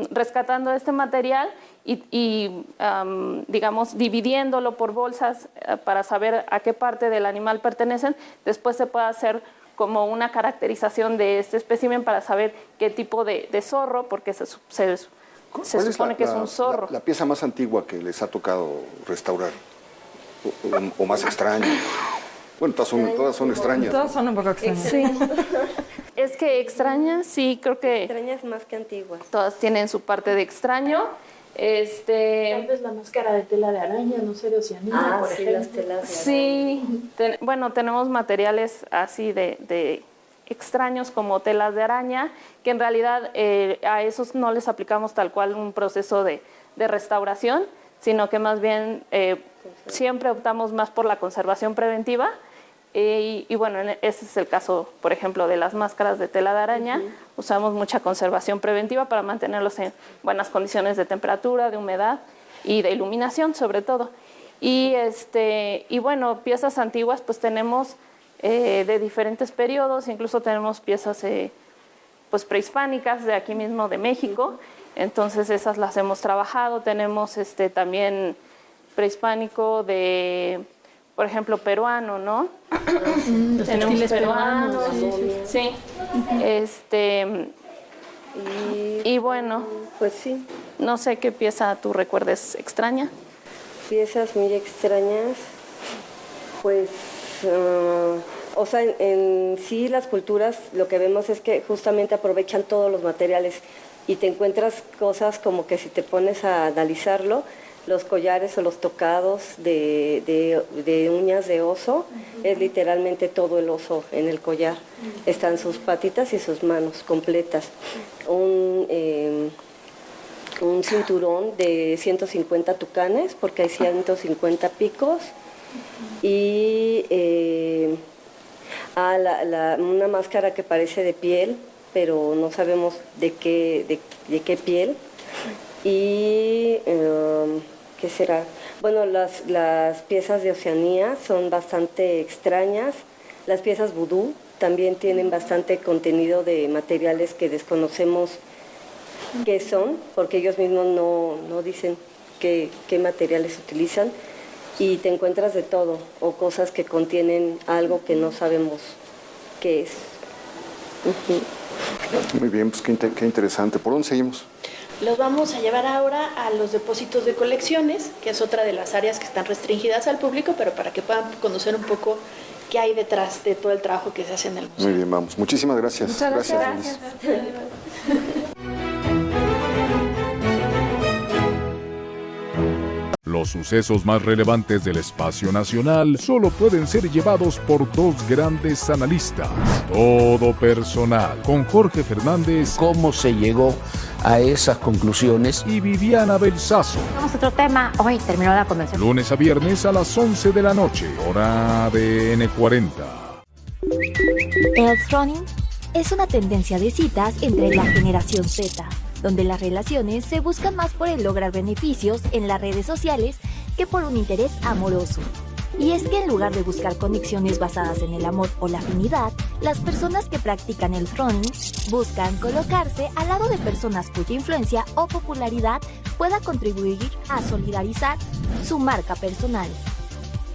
rescatando este material y digamos, dividiéndolo por bolsas para saber a qué parte del animal pertenecen, después se puede hacer como una caracterización de este espécimen para saber qué tipo de zorro, porque se supone que es un zorro. La pieza más antigua que les ha tocado restaurar o más extraña. Bueno, todas son extrañas. Todas son un poco extrañas. Sí. Es que extrañas, sí, creo que extrañas más que antiguas. Todas tienen su parte de extraño. Tal vez la máscara de tela de araña, no sé, de Oceanía, por ejemplo. Las telas de araña. Sí, tenemos materiales así de extraños como telas de araña, que en realidad a esos no les aplicamos tal cual un proceso de restauración, sino que más bien siempre optamos más por la conservación preventiva. Y bueno, ese es el caso, por ejemplo, de las máscaras de tela de araña. Usamos mucha conservación preventiva para mantenerlos en buenas condiciones de temperatura, de humedad y de iluminación, sobre todo. Y bueno, piezas antiguas, pues tenemos de diferentes periodos, incluso tenemos piezas pues prehispánicas de aquí mismo de México. Entonces esas las hemos trabajado. Tenemos también prehispánico de, por ejemplo, peruano, ¿no? Los textiles peruanos. Sí. Y bueno, pues sí. No sé qué pieza tú recuerdes extraña. Piezas muy extrañas, pues, o sea, en sí las culturas lo que vemos es que justamente aprovechan todos los materiales y te encuentras cosas como que si te pones a analizarlo, los collares o los tocados de uñas de oso, es literalmente todo el oso en el collar. Están sus patitas y sus manos completas. Un cinturón de 150 tucanes, porque hay 150 picos. Y Una máscara que parece de piel, pero no sabemos de qué piel. Y, ¿qué será? Bueno, las piezas de Oceanía son bastante extrañas. Las piezas vudú también tienen bastante contenido de materiales que desconocemos qué son, porque ellos mismos no dicen qué materiales utilizan. Y te encuentras de todo, o cosas que contienen algo que no sabemos qué es. Muy bien, pues qué interesante. ¿Por dónde seguimos? Los vamos a llevar ahora a los depósitos de colecciones, que es otra de las áreas que están restringidas al público, pero para que puedan conocer un poco qué hay detrás de todo el trabajo que se hace en el museo. Muy bien, vamos. Muchísimas gracias. Muchas gracias. Los sucesos más relevantes del espacio nacional solo pueden ser llevados por dos grandes analistas. Todo personal, con Jorge Fernández. ¿Cómo se llegó a esas conclusiones? Y Viviana Belsazo. Vamos a otro tema. Hoy terminó la convención. Lunes a viernes a las 11 de la noche, hora de N40. Earthroning es una tendencia de citas entre la generación Z, donde las relaciones se buscan más por el lograr beneficios en las redes sociales que por un interés amoroso. Y es que en lugar de buscar conexiones basadas en el amor o la afinidad, las personas que practican el Earthroning buscan colocarse al lado de personas cuya influencia o popularidad pueda contribuir a solidarizar su marca personal.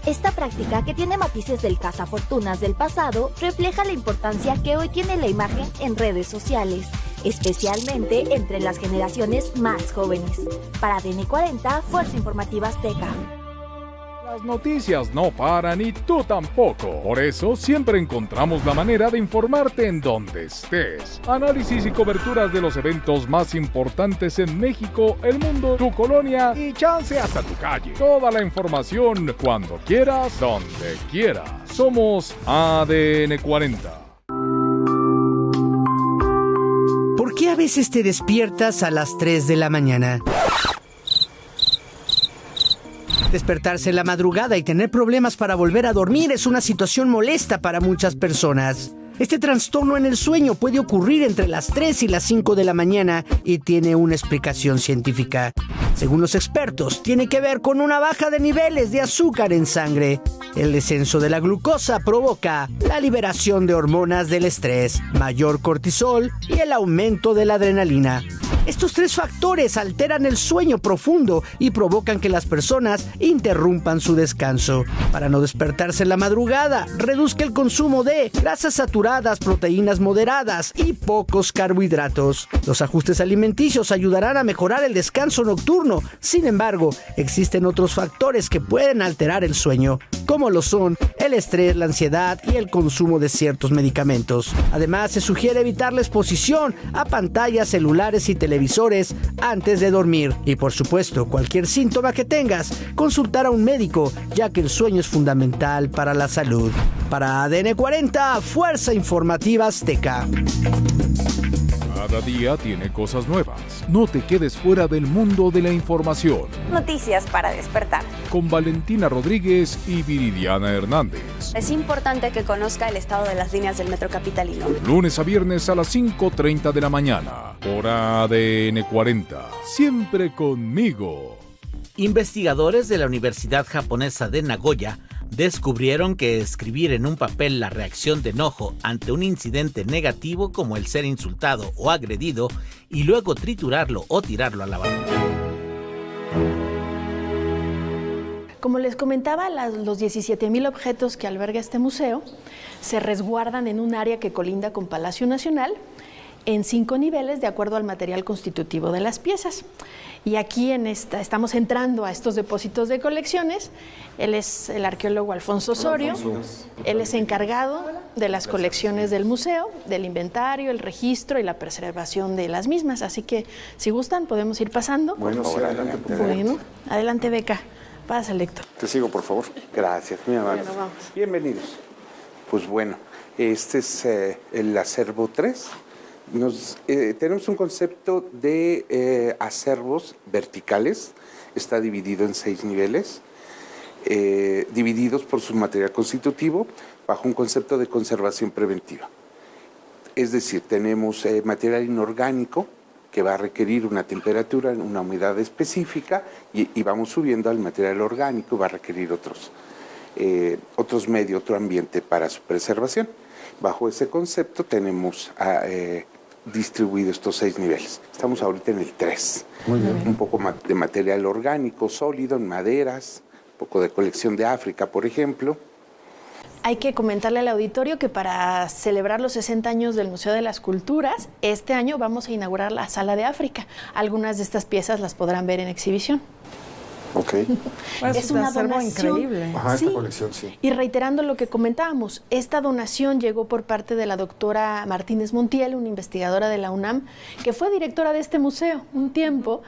Esta práctica, que tiene matices del cazafortunas del pasado, refleja la importancia que hoy tiene la imagen en redes sociales, especialmente entre las generaciones más jóvenes. Para DN40, Fuerza Informativa Azteca. Las noticias no paran y tú tampoco. Por eso siempre encontramos la manera de informarte en donde estés. Análisis y coberturas de los eventos más importantes en México, el mundo, tu colonia y chance hasta tu calle. Toda la información cuando quieras, donde quieras. Somos ADN 40. ¿Por qué a veces te despiertas a las 3 de la mañana? Despertarse en la madrugada y tener problemas para volver a dormir es una situación molesta para muchas personas. Este trastorno en el sueño puede ocurrir entre las 3 y las 5 de la mañana y tiene una explicación científica. Según los expertos, tiene que ver con una baja de niveles de azúcar en sangre. El descenso de la glucosa provoca la liberación de hormonas del estrés, mayor cortisol y el aumento de la adrenalina. Estos tres factores alteran el sueño profundo y provocan que las personas interrumpan su descanso. Para no despertarse en la madrugada, reduzca el consumo de grasas saturadas, proteínas moderadas y pocos carbohidratos. Los ajustes alimenticios ayudarán a mejorar el descanso nocturno. Sin embargo, existen otros factores que pueden alterar el sueño, como lo son el estrés, la ansiedad y el consumo de ciertos medicamentos. Además, se sugiere evitar la exposición a pantallas, celulares y televisores antes de dormir. Y por supuesto, cualquier síntoma que tengas, consultar a un médico, ya que el sueño es fundamental para la salud. Para ADN 40, Fuerza Informativa Azteca. Cada día tiene cosas nuevas. No te quedes fuera del mundo de la información. Noticias para despertar. Con Valentina Rodríguez y Viridiana Hernández. Es importante que conozca el estado de las líneas del metro capitalino. Lunes a viernes a las 5:30 de la mañana. Por ADN 40. Siempre conmigo. Investigadores de la Universidad Japonesa de Nagoya descubrieron que escribir en un papel la reacción de enojo ante un incidente negativo como el ser insultado o agredido y luego triturarlo o tirarlo a la basura. Como les comentaba, los 17,000 objetos que alberga este museo se resguardan en un área que colinda con Palacio Nacional en 5 niveles de acuerdo al material constitutivo de las piezas. Y aquí estamos entrando a estos depósitos de colecciones. Él es el arqueólogo Alfonso Osorio. Él es encargado de las colecciones del museo, del inventario, el registro y la preservación de las mismas. Así que, si gustan, podemos ir pasando. Bueno, sí, adelante. Bueno, adelante, Beca. Pasa, Lector. Te sigo, por favor. Gracias, muy amable. Bueno, vamos. Bienvenidos. Pues bueno, este es el acervo 3. Tenemos un concepto de acervos verticales, está dividido en 6 niveles. divididos por su material constitutivo bajo un concepto de conservación preventiva. Es decir, tenemos material inorgánico que va a requerir una temperatura, una humedad específica y vamos subiendo al material orgánico y va a requerir otros medios, otro ambiente para su preservación. Bajo ese concepto tenemos distribuidos estos 6 niveles. Estamos ahorita en el 3. Muy bien. Un poco de material orgánico, sólido, en maderas, un poco de colección de África, por ejemplo. Hay que comentarle al auditorio que para celebrar los 60 años del Museo de las Culturas, este año vamos a inaugurar la Sala de África. Algunas de estas piezas las podrán ver en exhibición. Ok. Es una donación increíble. Ajá, sí. esta colección, sí. Y reiterando lo que comentábamos, esta donación llegó por parte de la doctora Martínez Montiel, una investigadora de la UNAM, que fue directora de este museo un tiempo,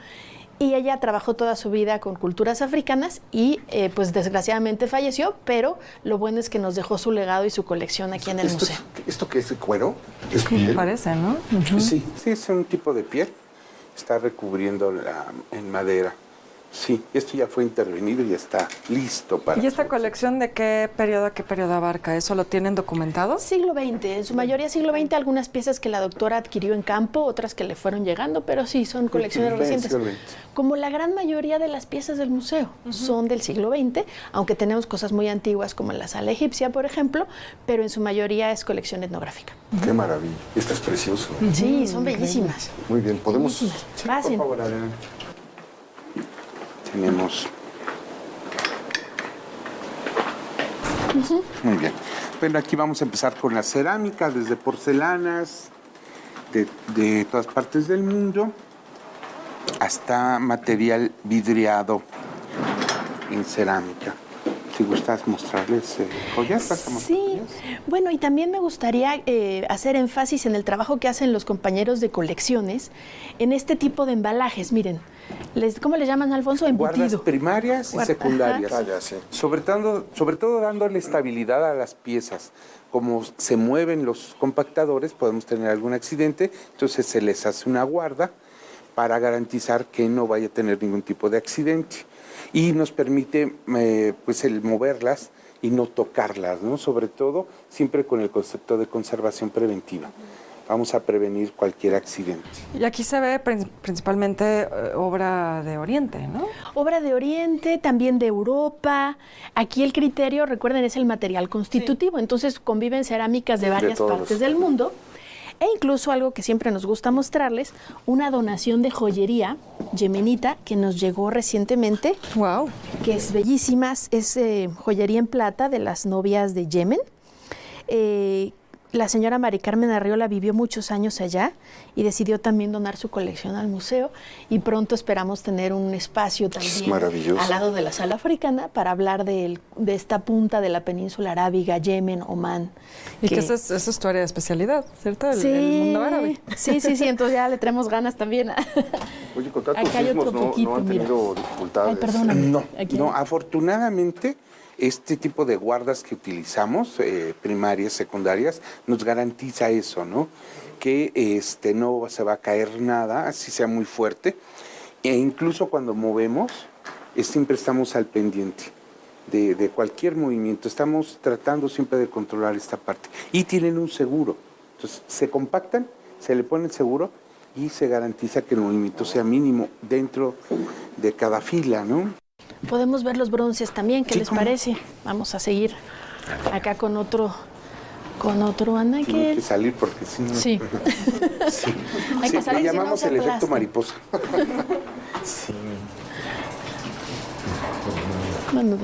y ella trabajó toda su vida con culturas africanas y pues desgraciadamente falleció, pero lo bueno es que nos dejó su legado y su colección aquí en el museo. ¿Esto qué es de cuero? ¿Es Me piel? parece, ¿no? Sí, es un tipo de piel. Está recubriendo en madera. Sí, esto ya fue intervenido y está listo para... ¿Y esta colección de qué periodo abarca? ¿Eso lo tienen documentado? Siglo XX, en su mayoría siglo XX, algunas piezas que la doctora adquirió en campo, otras que le fueron llegando, pero sí, son colecciones recientes. Como la gran mayoría de las piezas del museo son del siglo XX, aunque tenemos cosas muy antiguas como en la sala egipcia, por ejemplo, pero en su mayoría es colección etnográfica. Qué maravilla. Esta es preciosa. Sí, son bellísimas. Muy bien, podemos... Sí, Pasen. por favor, adelante. Tenemos... Muy bien. Bueno, aquí vamos a empezar con la cerámica, desde porcelanas de todas partes del mundo hasta material vidriado en cerámica. Si gustas mostrarles joyas, pasamos. Sí, bueno, y también me gustaría hacer énfasis en el trabajo que hacen los compañeros de colecciones en este tipo de embalajes. Miren, ¿cómo le llaman, Alfonso? Embutido. Guardas primarias y secundarias. Sí. Sobre todo dándole estabilidad a las piezas. Como se mueven los compactadores, podemos tener algún accidente, entonces se les hace una guarda para garantizar que no vaya a tener ningún tipo de accidente. Y nos permite pues el moverlas y no tocarlas, ¿no? Sobre todo siempre con el concepto de conservación preventiva. Vamos a prevenir cualquier accidente. Y aquí se ve principalmente obra de Oriente, ¿no? Obra de Oriente, también de Europa. Aquí el criterio, recuerden, es el material constitutivo. Sí. Entonces conviven cerámicas de varias partes del mundo. E incluso algo que siempre nos gusta mostrarles, una donación de joyería yemenita que nos llegó recientemente. ¡Wow! Que es bellísima, es joyería en plata de las novias de Yemen. La señora Mari Carmen Arriola vivió muchos años allá y decidió también donar su colección al museo, y pronto esperamos tener un espacio también al lado de la sala africana para hablar de esta punta de la península arábiga, Yemen, Omán. Y que esa es tu área de especialidad, ¿cierto? Sí, el mundo árabe. Sí, entonces ya le traemos ganas también. Oye, con tantos sismos no han tenido dificultades. Ay, perdóname. No, afortunadamente este tipo de guardas que utilizamos, primarias, secundarias, nos garantiza eso, ¿no? Que no se va a caer nada, así sea muy fuerte. E incluso cuando movemos, siempre estamos al pendiente de cualquier movimiento. Estamos tratando siempre de controlar esta parte. Y tienen un seguro. Entonces, se compactan, se le pone el seguro y se garantiza que el movimiento sea mínimo dentro de cada fila, ¿no? Podemos ver los bronces también, ¿qué les parece? Vamos a seguir acá con otro anaquel. Tiene que salir porque si no... Sí. Sí. Hay que salir, le llamamos si no, el efecto mariposa. Sí. Bueno,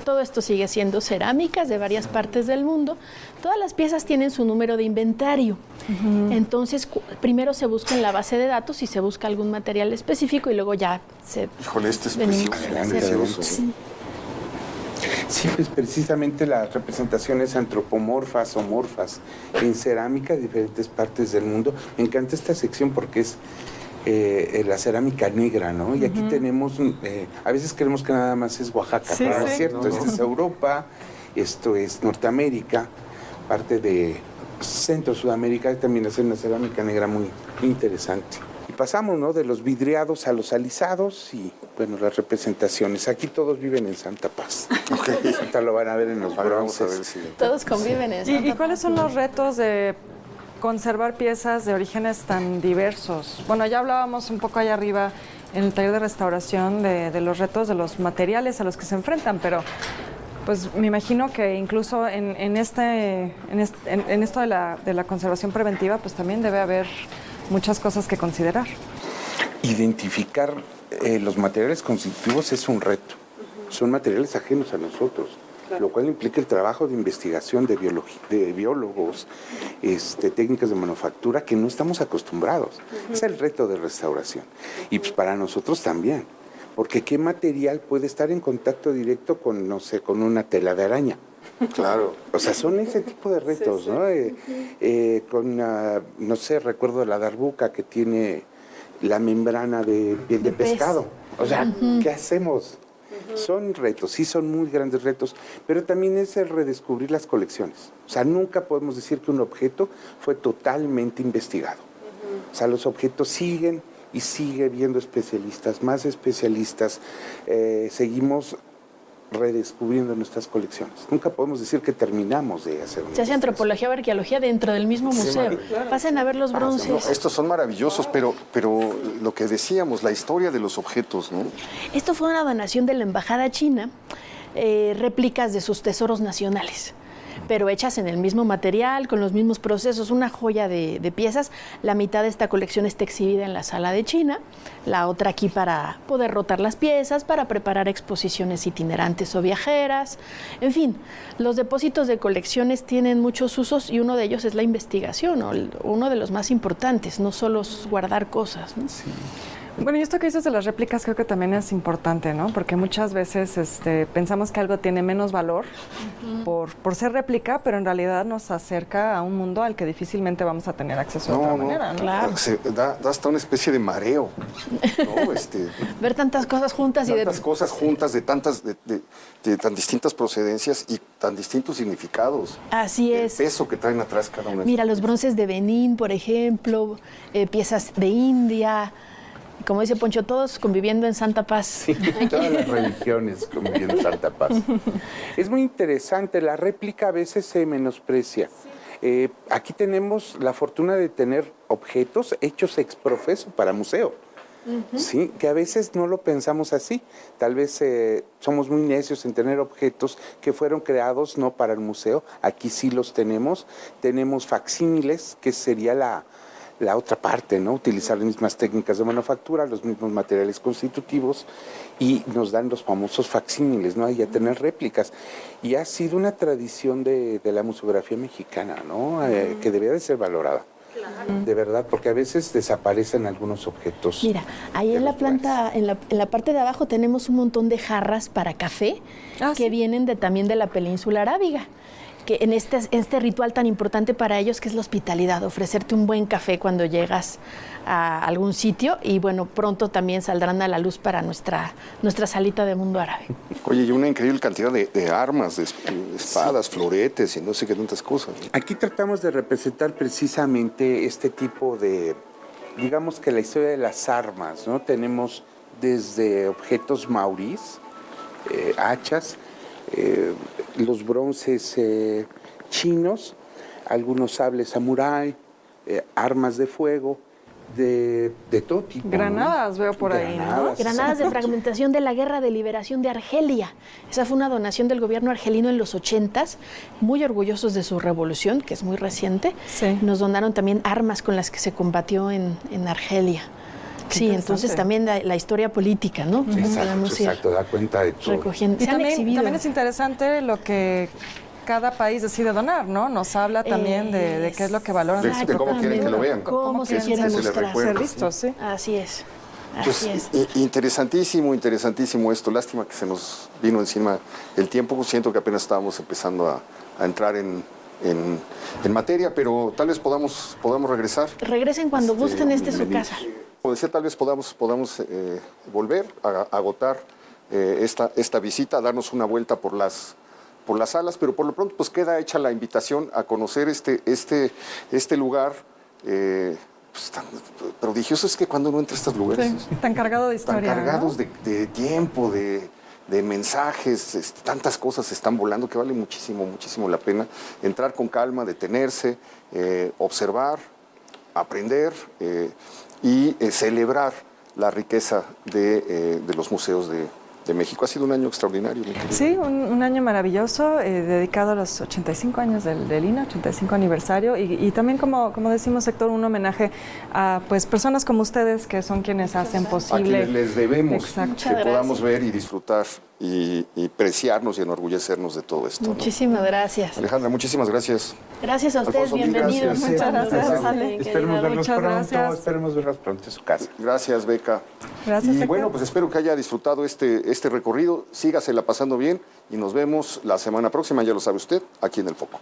todo esto sigue siendo cerámicas de varias partes del mundo. Todas las piezas tienen su número de inventario. Entonces, primero se busca en la base de datos y se busca algún material específico y luego ya se... Híjole, este es precioso. Sí, pues precisamente las representaciones antropomorfas o morfas en cerámica de diferentes partes del mundo. Me encanta esta sección porque es la cerámica negra, ¿no? Y aquí tenemos, a veces creemos que nada más es Oaxaca, pero no es cierto, esto es Europa, esto es Norteamérica, parte de Centro Sudamérica, y también hacen una cerámica negra muy interesante. pasamos, ¿no? De los vidriados a los alisados y, bueno, las representaciones. Aquí todos viven en Santa Paz. Ahorita lo van a ver en los bronces. Todos conviven en Santa Paz. ¿Y cuáles son los retos de conservar piezas de orígenes tan diversos? Bueno, ya hablábamos un poco allá arriba en el taller de restauración de los retos de los materiales a los que se enfrentan, pero pues me imagino que incluso en esto de la conservación preventiva, pues también debe haber muchas cosas que considerar. Identificar los materiales constitutivos es un reto. Son materiales ajenos a nosotros, lo cual implica el trabajo de investigación de biólogos, técnicas de manufactura que no estamos acostumbrados. Es el reto de restauración. Y pues para nosotros también, porque ¿qué material puede estar en contacto directo con, no sé, con una tela de araña? Claro. O sea, son ese tipo de retos, ¿no? No sé, recuerdo la darbuca que tiene la membrana de piel de pescado. O sea, ¿qué hacemos? Son retos, sí son muy grandes retos, pero también es el redescubrir las colecciones. O sea, nunca podemos decir que un objeto fue totalmente investigado. O sea, los objetos siguen y sigue viendo especialistas, más especialistas. Seguimos redescubriendo nuestras colecciones. Nunca podemos decir que terminamos de hacer. Se hace antropología o arqueología dentro del mismo museo. Sí, claro. Pasen a ver los bronces. No, estos son maravillosos, pero lo que decíamos, la historia de los objetos, ¿no? Esto fue una donación de la embajada china, réplicas de sus tesoros nacionales, pero hechas en el mismo material, con los mismos procesos, una joya de piezas. La mitad de esta colección está exhibida en la sala de China, la otra aquí para poder rotar las piezas, para preparar exposiciones itinerantes o viajeras. En fin, los depósitos de colecciones tienen muchos usos y uno de ellos es la investigación, ¿no? Uno de los más importantes, no solo guardar cosas, ¿no? Sí. Bueno, y esto que dices de las réplicas creo que también es importante, ¿no? Porque muchas veces pensamos que algo tiene menos valor por ser réplica, pero en realidad nos acerca a un mundo al que difícilmente vamos a tener acceso de otra manera, ¿no? Claro. Da hasta una especie de mareo, ¿no? Ver tantas cosas juntas de tan distintas procedencias y tan distintos significados. Así es. El peso que traen atrás cada una. Mira, los bronces de Benín, por ejemplo, piezas de India. Como dice Poncho, todos conviviendo en Santa Paz. Sí, todas las religiones conviviendo en Santa Paz. Es muy interesante, la réplica a veces se menosprecia. Aquí tenemos la fortuna de tener objetos hechos ex profeso para museo. Sí, que a veces no lo pensamos así. Tal vez somos muy necios en tener objetos que fueron creados no para el museo. Aquí sí los tenemos. Tenemos facsímiles, que sería la otra parte, ¿no? Utilizar las mismas técnicas de manufactura, los mismos materiales constitutivos y nos dan los famosos facsímiles, ¿no? Y a tener réplicas. Y ha sido una tradición de la museografía mexicana, ¿no? Que debería de ser valorada. Claro. De verdad, porque a veces desaparecen algunos objetos. Mira, ahí en la planta, en la parte de abajo tenemos un montón de jarras para café que vienen también de la península arábiga, que en este ritual tan importante para ellos que es la hospitalidad, ofrecerte un buen café cuando llegas a algún sitio y bueno, pronto también saldrán a la luz para nuestra salita de mundo árabe. Oye, y una increíble cantidad de armas, de espadas, floretes y no sé qué tantas cosas, ¿no? Aquí tratamos de representar precisamente este tipo de, digamos que la historia de las armas, ¿no? Tenemos desde objetos maurís, hachas, los bronces chinos, algunos sables samurái, armas de fuego, de todo tipo. Granadas, ¿no? Veo por ahí, ¿no? Granadas de fragmentación de la Guerra de Liberación de Argelia. Esa fue una donación del gobierno argelino en los 80s, muy orgullosos de su revolución, que es muy reciente. Sí. Nos donaron también armas con las que se combatió en Argelia. Sí, entonces también la historia política, ¿no? Exacto, da cuenta de todo. Recogiendo. Y también es interesante lo que cada país decide donar, ¿no? Nos habla también de qué es lo que valoran. De cómo quieren que lo vean. Cómo se quieren mostrar. Ser vistos, sí. Así es. Pues, interesantísimo esto. Lástima que se nos vino encima el tiempo. Siento que apenas estábamos empezando a entrar en materia, pero tal vez podamos regresar. Regresen cuando gusten, esta es su casa. Como decía, tal vez podamos volver a agotar esta visita, a darnos una vuelta por las salas, pero por lo pronto pues queda hecha la invitación a conocer este lugar pues, tan prodigioso es que cuando uno entra a estos lugares... Sí, tan cargado de historia. Tan cargados, ¿no? de tiempo, de mensajes, tantas cosas están volando que vale muchísimo, muchísimo la pena entrar con calma, detenerse, observar, aprender y celebrar la riqueza de los museos de México. Ha sido un año extraordinario. Sí, un año maravilloso, dedicado a los 85 años del INA, 85 aniversario, y también, como decimos, Héctor, un homenaje a pues personas como ustedes, que son quienes hacen posible. A quienes les debemos Exacto. que podamos ver y disfrutar y preciarnos y enorgullecernos de todo esto. Muchísimas gracias. Alejandra, muchísimas gracias. Gracias a ustedes, Alfonso, bienvenidos. gracias. Muchas gracias. Esperemos verlos Muchas pronto, gracias. esperemos verlos pronto en su casa. Gracias, Beca. Gracias, y Héctor. bueno, pues espero que haya disfrutado este recorrido. Sígasela pasando bien y nos vemos la semana próxima, ya lo sabe usted, aquí en El Foco.